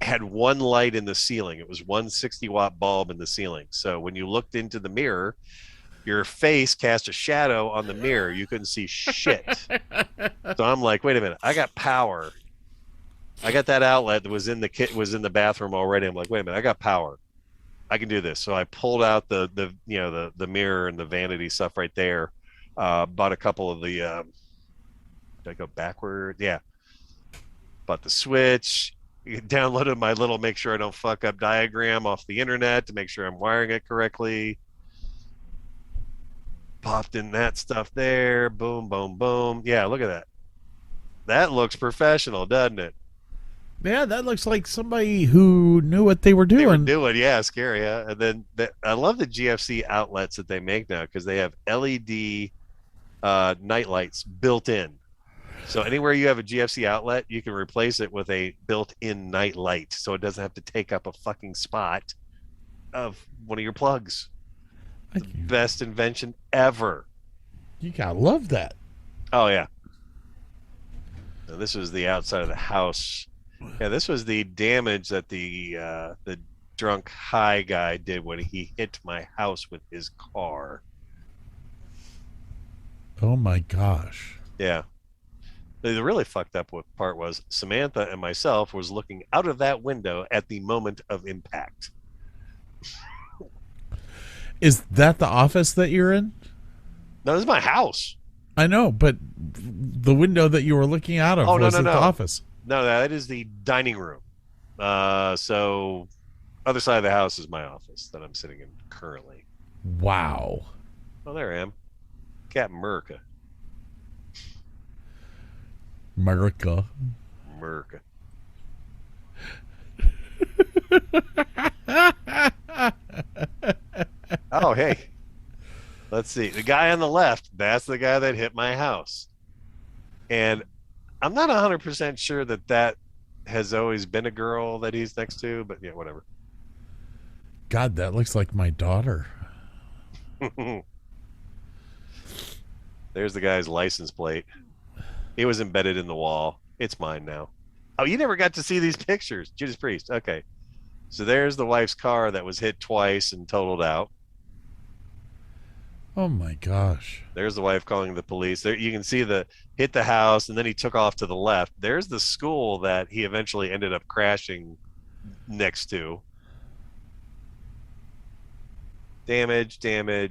had one light in the ceiling. It was one 60-watt bulb in the ceiling. So when you looked into the mirror, your face cast a shadow on the mirror. You couldn't see shit. So I'm like, wait a minute, I got power. I got that outlet that was in the bathroom already. I'm like, wait a minute, I got power. I can do this. So I pulled out the mirror and the vanity stuff right there. Bought a couple of the. Did I go backward? Yeah. Bought the switch. Downloaded my little make sure I don't fuck up diagram off the internet to make sure I'm wiring it correctly. Popped in that stuff there. Boom, boom, boom. Yeah, look at that. That looks professional, doesn't it? Yeah, that looks like somebody who knew what they were doing. Yeah, scary. Yeah, and then I love the GFC outlets that they make now because they have LED night lights built in. So anywhere you have a GFC outlet, you can replace it with a built-in night light, so it doesn't have to take up a fucking spot of one of your plugs. The best invention ever. You gotta love that. Oh yeah. Now, this was the outside of the house. Yeah, this was the damage that the drunk high guy did when he hit my house with his car. Oh my gosh. Yeah. The really fucked up part was Samantha and myself was looking out of that window at the moment of impact. Is that the office that you're in? No, this is my house. I know, but the window that you were looking out of was the office. No, that is the dining room. So other side of the house is my office that I'm sitting in currently. Wow. Oh, there I am. Captain America. America. Oh, hey. Let's see. The guy on the left, that's the guy that hit my house. And I'm not 100% sure that has always been a girl that he's next to, but yeah, whatever. God, that looks like my daughter. There's the guy's license plate. It was embedded in the wall. It's mine now. Oh, you never got to see these pictures. Judas Priest. Okay. So there's the wife's car that was hit twice and totaled out. Oh my gosh. There's the wife calling the police. There you can see the hit the house and then he took off to the left. There's the school that he eventually ended up crashing next to. Damage,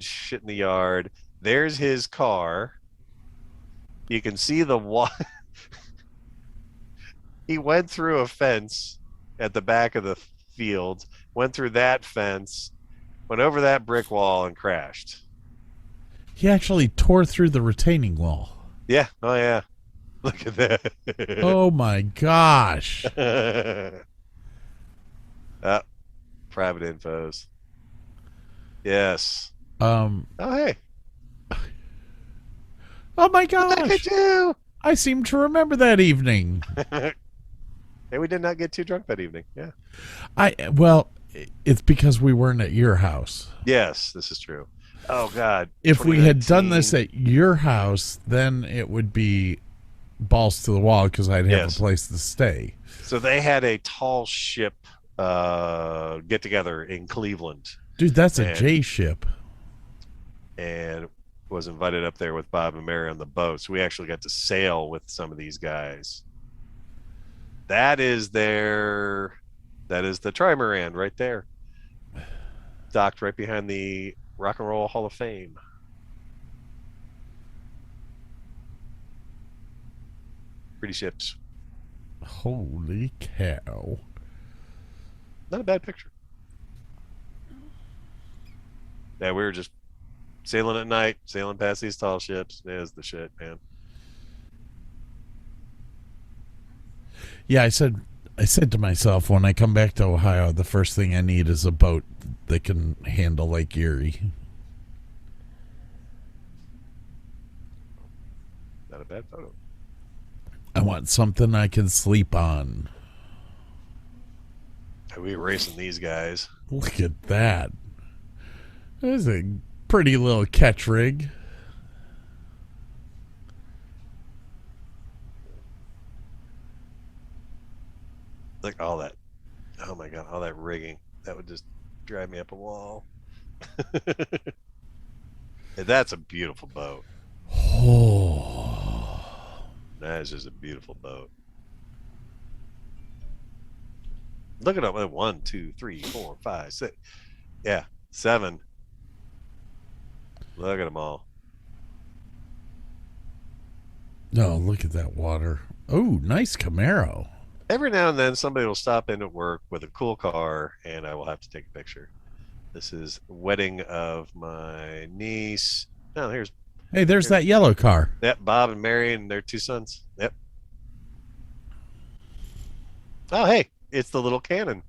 shit in the yard. There's his car. You can see the he went through a fence at the back of the field, went through that fence, went over that brick wall and crashed. He actually tore through the retaining wall. Yeah. Oh, yeah. Look at that. Oh, my gosh. Private infos. Yes. Oh, hey. Oh, my gosh. Look at you. I seem to remember that evening. Hey, we did not get too drunk that evening. Yeah. Well, it's because we weren't at your house. Yes, this is true. Oh, God. If we had done this at your house, then it would be balls to the wall because I'd have a place to stay. So they had a tall ship get together in Cleveland. Dude, that's a J ship. And was invited up there with Bob and Mary on the boat. So we actually got to sail with some of these guys. That is the trimaran right there. Docked right behind the Rock and Roll Hall of Fame. Pretty ships. Holy cow. Not a bad picture. Yeah, we were just sailing at night, sailing past these tall ships. It was the shit, man. Yeah, I said to myself, when I come back to Ohio, the first thing I need is a boat that can handle Lake Erie. Not a bad photo. I want something I can sleep on. We were racing these guys. Look at that. There's a pretty little catch rig. Look, all that. Oh my God, all that rigging. That would just drive me up a wall. That's a beautiful boat. Oh. That is just a beautiful boat. Look at it. 1, 2, 3, 4, 5, 6. Yeah, 7. Look at them all. Oh, look at that water. Oh, nice Camaro. Every now and then somebody will stop in at work with a cool car and I will have to take a picture. This is wedding of my niece. Oh, Hey, there's that yellow car. Yep, Bob and Mary and their 2 sons. Yep. Oh, hey, it's the little cannon.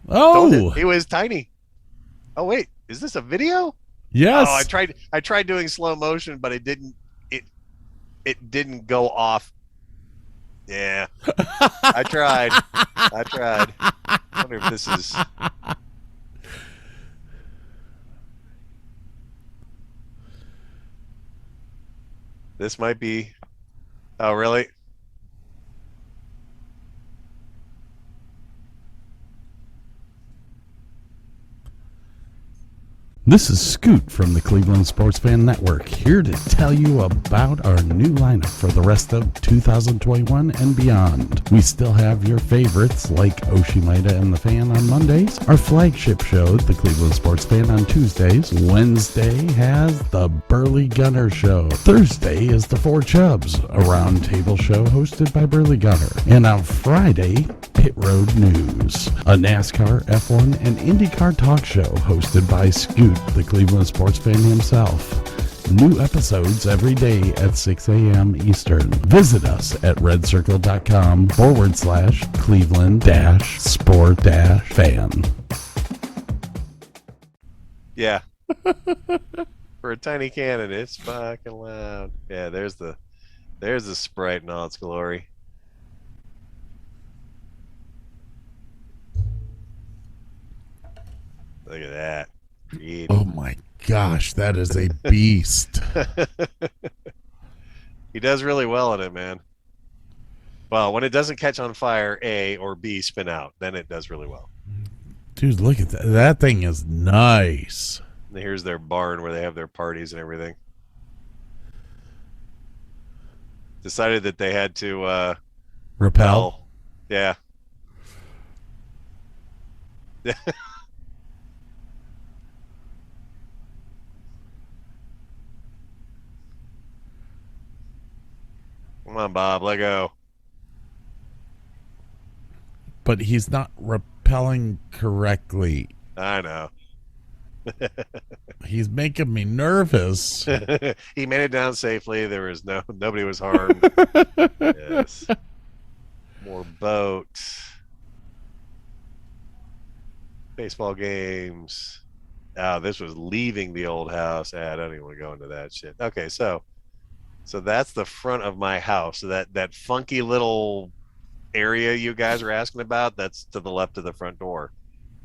Oh, It was tiny. Oh, wait, is this a video? yes. Oh, I tried doing slow motion, but it didn't go off. Yeah. I tried. I wonder if this is this might be. Oh, really? This is Scoot from the Cleveland Sports Fan Network, here to tell you about our new lineup for the rest of 2021 and beyond. We still have your favorites like Oshimida and the Fan on Mondays, our flagship show, the Cleveland Sports Fan, on Tuesdays. Wednesday has the Burley Gunner Show. Thursday is the Four Chubs, a roundtable show hosted by Burley Gunner. And on Friday, Pit Road News, a NASCAR, F1, and IndyCar talk show hosted by Scoot, the Cleveland sports fan himself. New episodes every day at 6 a.m. Eastern. Visit us at redcircle.com/Cleveland-sport-fan. Yeah. For a tiny cannon, it's fucking loud. Yeah, there's the Sprite in all its glory. Look at that. Oh my gosh, that is a beast. He does really well in it, man. Well, when it doesn't catch on fire, A or B spin out, then it does really well. Dude, look at that. That thing is nice. And here's their barn where they have their parties and everything. Decided that they had to Repel. Yeah. Come on, Bob, let go. But he's not repelling correctly. I know. He's making me nervous. He made it down safely. There was nobody was harmed. Yes. More boats. Baseball games. Oh, this was leaving the old house. I don't even want to go into that shit. Okay, so that's the front of my house. So that funky little area you guys are asking about, that's to the left of the front door.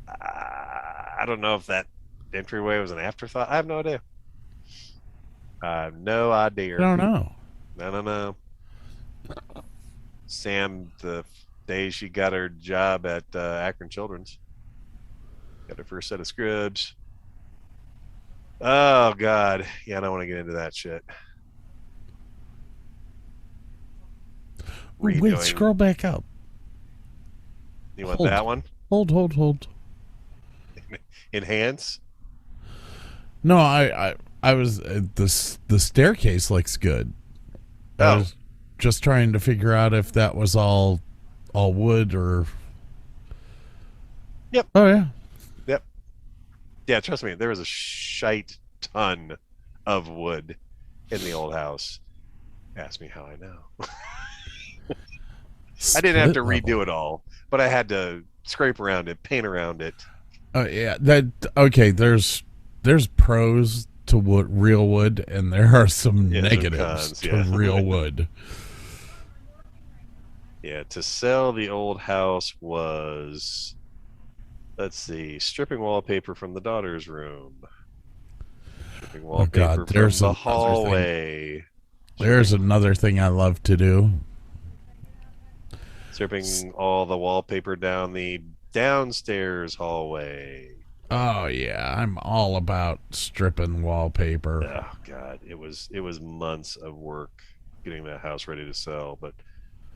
I don't know if that entryway was an afterthought. I have no idea. I have no idea. I don't know. No. Sam, the day she got her job at Akron Children's, got her first set of scrubs. Oh, God. Yeah, I don't want to get into that shit. Wait, scroll back up. You want that one? Hold. Enhance? No, I was the staircase looks good. I was just trying to figure out if that was all wood or. Yep. Oh yeah. Yep. Yeah, trust me, there was a shite ton of wood in the old house. Ask me how I know. I didn't have to redo it all, but I had to scrape around it, paint around it. Oh yeah, okay. There's pros to real wood, and there are some negatives to real wood. Yeah, to sell the old house was, let's see, stripping wallpaper from the daughter's room. Stripping wallpaper from the hallway. There's another thing I love to do. Stripping all the wallpaper down the downstairs hallway. Oh yeah, I'm all about stripping wallpaper. Oh God, it was months of work getting that house ready to sell, but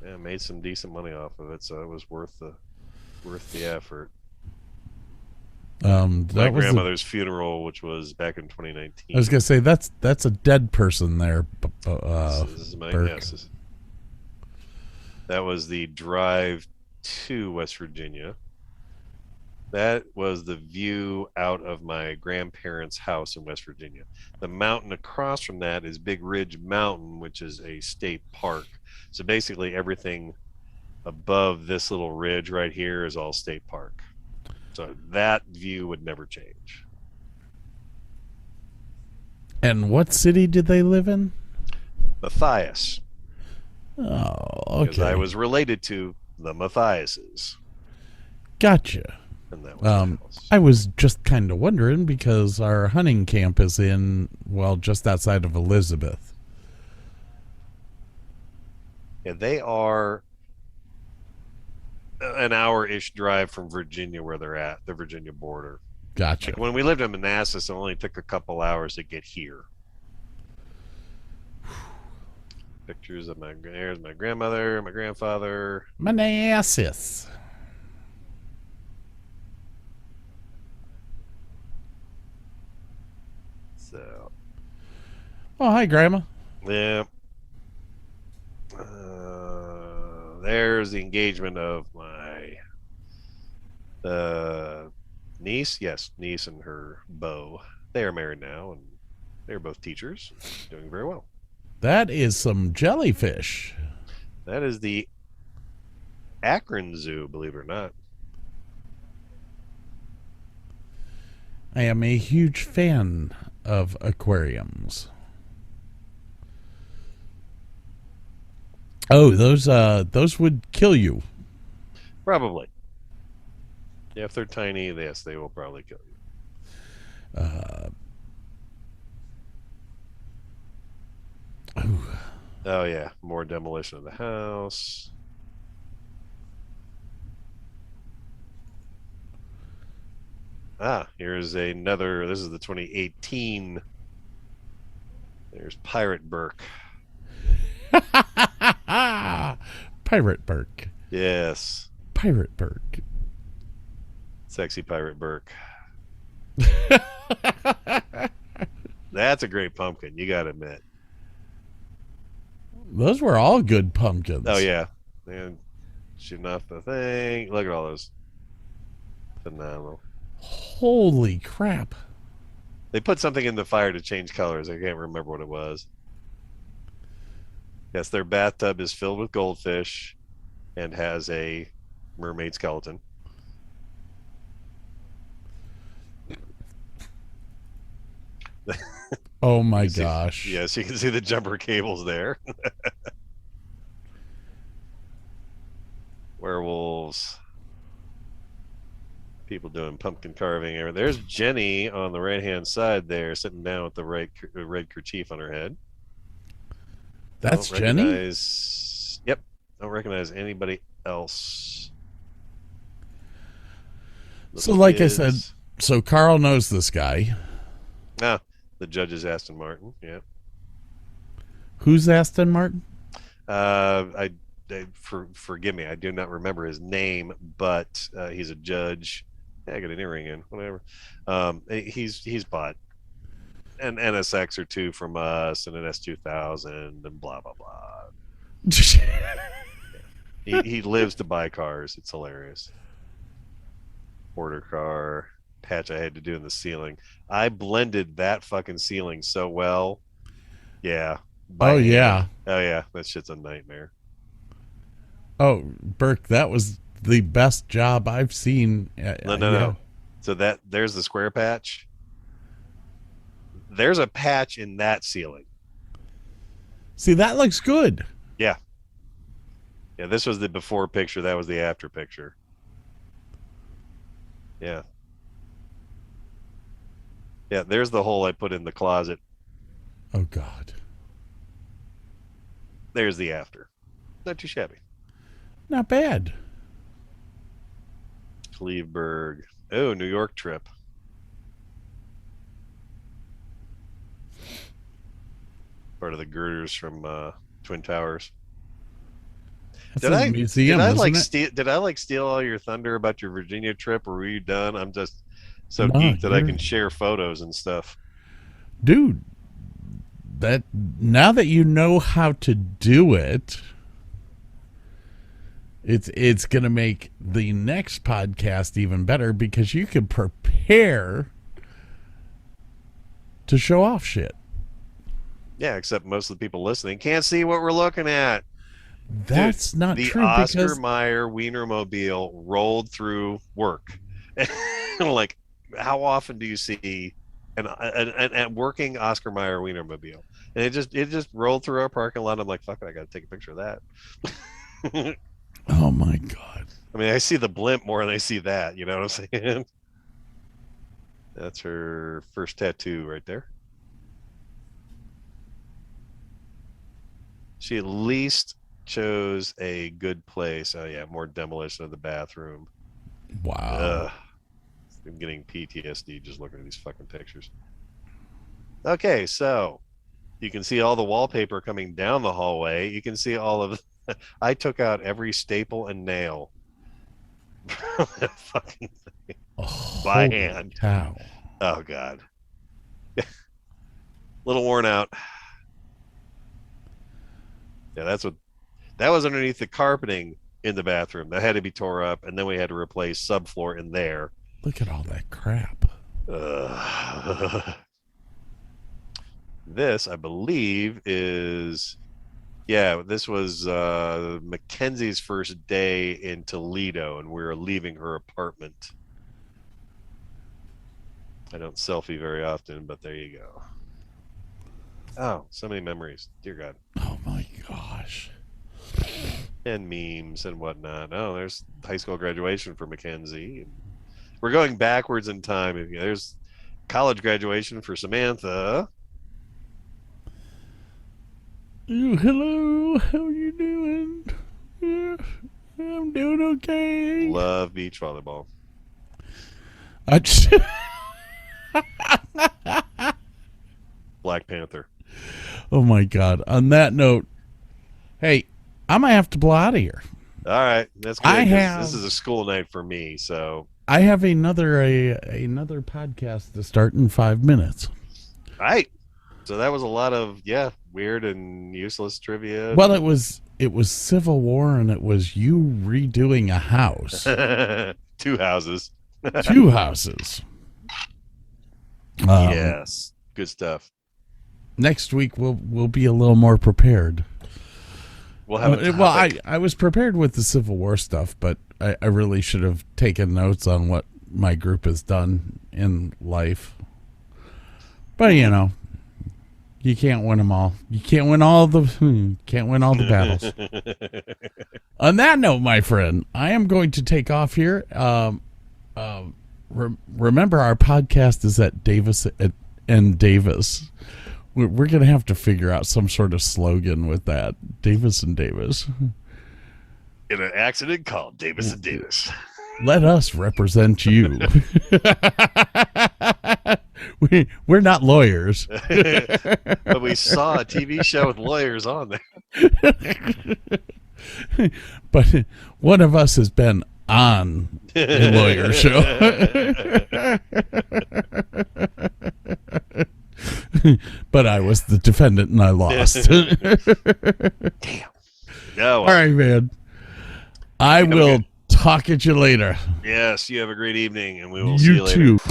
yeah, made some decent money off of it, so it was worth the effort. My grandmother's funeral, which was back in 2019. I was gonna say that's a dead person there. This is Burke. Yes, that was the drive to West Virginia. That was the view out of my grandparents' house in West Virginia. The mountain across from that is Big Ridge Mountain, which is a state park. So basically everything above this little ridge right here is all state park. So that view would never change. And what city did they live in? Matthias. Oh, okay. Because I was related to the Matthiases. Gotcha. And that was I was just kind of wondering because our hunting camp is in, well, just outside of Elizabeth. Yeah, they are an hour-ish drive from Virginia where they're at, the Virginia border. Gotcha. Like when we lived in Manassas, it only took a couple hours to get here. Pictures of there's my grandmother, my grandfather. Manassas. So. Oh, hi, Grandma. Yeah. There's the engagement of my niece. Yes, niece and her beau. They are married now, and they're both teachers, doing very well. That is some jellyfish. That is the Akron Zoo, believe it or not. I am a huge fan of aquariums. Oh, those would kill you. Probably. Yeah, if they're tiny, yes, they will probably kill you. Oh yeah, more demolition of the house. Here's another. This is the 2018. There's Pirate Burke. Pirate Burke. Yes. Pirate Burke. Sexy Pirate Burke. That's a great pumpkin, you gotta admit. Those were all good pumpkins. Oh yeah. And shooting off the thing. Look at all those. Phenomenal. Holy crap. They put something in the fire to change colors. I can't remember what it was. Yes, their bathtub is filled with goldfish and has a mermaid skeleton. Oh my gosh. Yes, you can see the jumper cables there. Werewolves. People doing pumpkin carving. There's Jenny on the right-hand side there, sitting down with the red kerchief on her head. That's Jenny? Yep. Don't recognize anybody else. So like I said, so Carl knows this guy. The judge is Aston Martin. Yeah. Who's Aston Martin? Forgive me, I do not remember his name, but he's a judge. I got an earring in, whatever. He's bought an NSX or two from us and an S2000 and blah blah blah. He lives to buy cars. It's hilarious. Order car patch I had to do in the ceiling. I blended that fucking ceiling so well. Yeah. Yeah. Oh yeah, that shit's a nightmare. Oh, Burke, that was the best job I've seen. No. So there's the square patch. There's a patch in that ceiling. See, that looks good. Yeah. Yeah, this was the before picture. That was the after picture. Yeah. Yeah, there's the hole I put in the closet. Oh, God. There's the after. Not too shabby. Not bad. Cleveburg. Oh, New York trip. Part of the girders from Twin Towers. Did I steal all your thunder about your Virginia trip, or were you done? I'm just so geek that I can share photos and stuff. Dude, that now that you know how to do it, it's going to make the next podcast even better because you can prepare to show off shit. Yeah, except most of the people listening can't see what we're looking at. That's not the true. The Oscar Mayer Wienermobile rolled through work. Like, how often do you see an working Oscar Mayer Wienermobile? And it just rolled through our parking lot. I'm like, fuck it, I got to take a picture of that. Oh my God. I mean, I see the blimp more than I see that. You know what I'm saying? That's her first tattoo right there. She at least chose a good place. Oh yeah, more demolition of the bathroom. Wow. I'm getting PTSD just looking at these fucking pictures. Okay, so you can see all the wallpaper coming down the hallway. You can see all of I took out every staple and nail. Fucking thing. By hand. Cow. Oh God. Little worn out. Yeah, that was underneath the carpeting in the bathroom. That had to be tore up, and then we had to replace subfloor in there. Look at all that crap. This, I believe, is... Yeah, this was Mackenzie's first day in Toledo, and we were leaving her apartment. I don't selfie very often, but there you go. Oh, so many memories. Dear God. Oh, my gosh. And memes and whatnot. Oh, there's high school graduation for Mackenzie. We're going backwards in time. There's college graduation for Samantha. Hello, how you doing? Yeah, I'm doing okay. Love beach volleyball. Black Panther. Oh my God. On that note, hey, I might have to blow out of here. All right, that's good. This is a school night for me, so I have another podcast to start in 5 minutes. All right. So that was a lot of weird and useless trivia. Well, it was Civil War, and it was you redoing a house. 2 houses. 2 houses. Yes, good stuff. Next week we'll be a little more prepared. We'll have a topic. Well, I was prepared with the Civil War stuff, but I really should have taken notes on what my group has done in life. But you can't win them all. You can't win all the battles. On that note, my friend, I am going to take off here. Remember, our podcast is at Davis and Davis. We're going to have to figure out some sort of slogan with that. Davis and Davis. In an accident called Davis and Davis. Let us represent you. We're not lawyers. But we saw a TV show with lawyers on there. But one of us has been on a lawyer show. But I was the defendant and I lost. Damn. No. All right, man. I will talk at you later. Yes, you have a great evening, and we will see you later. You too.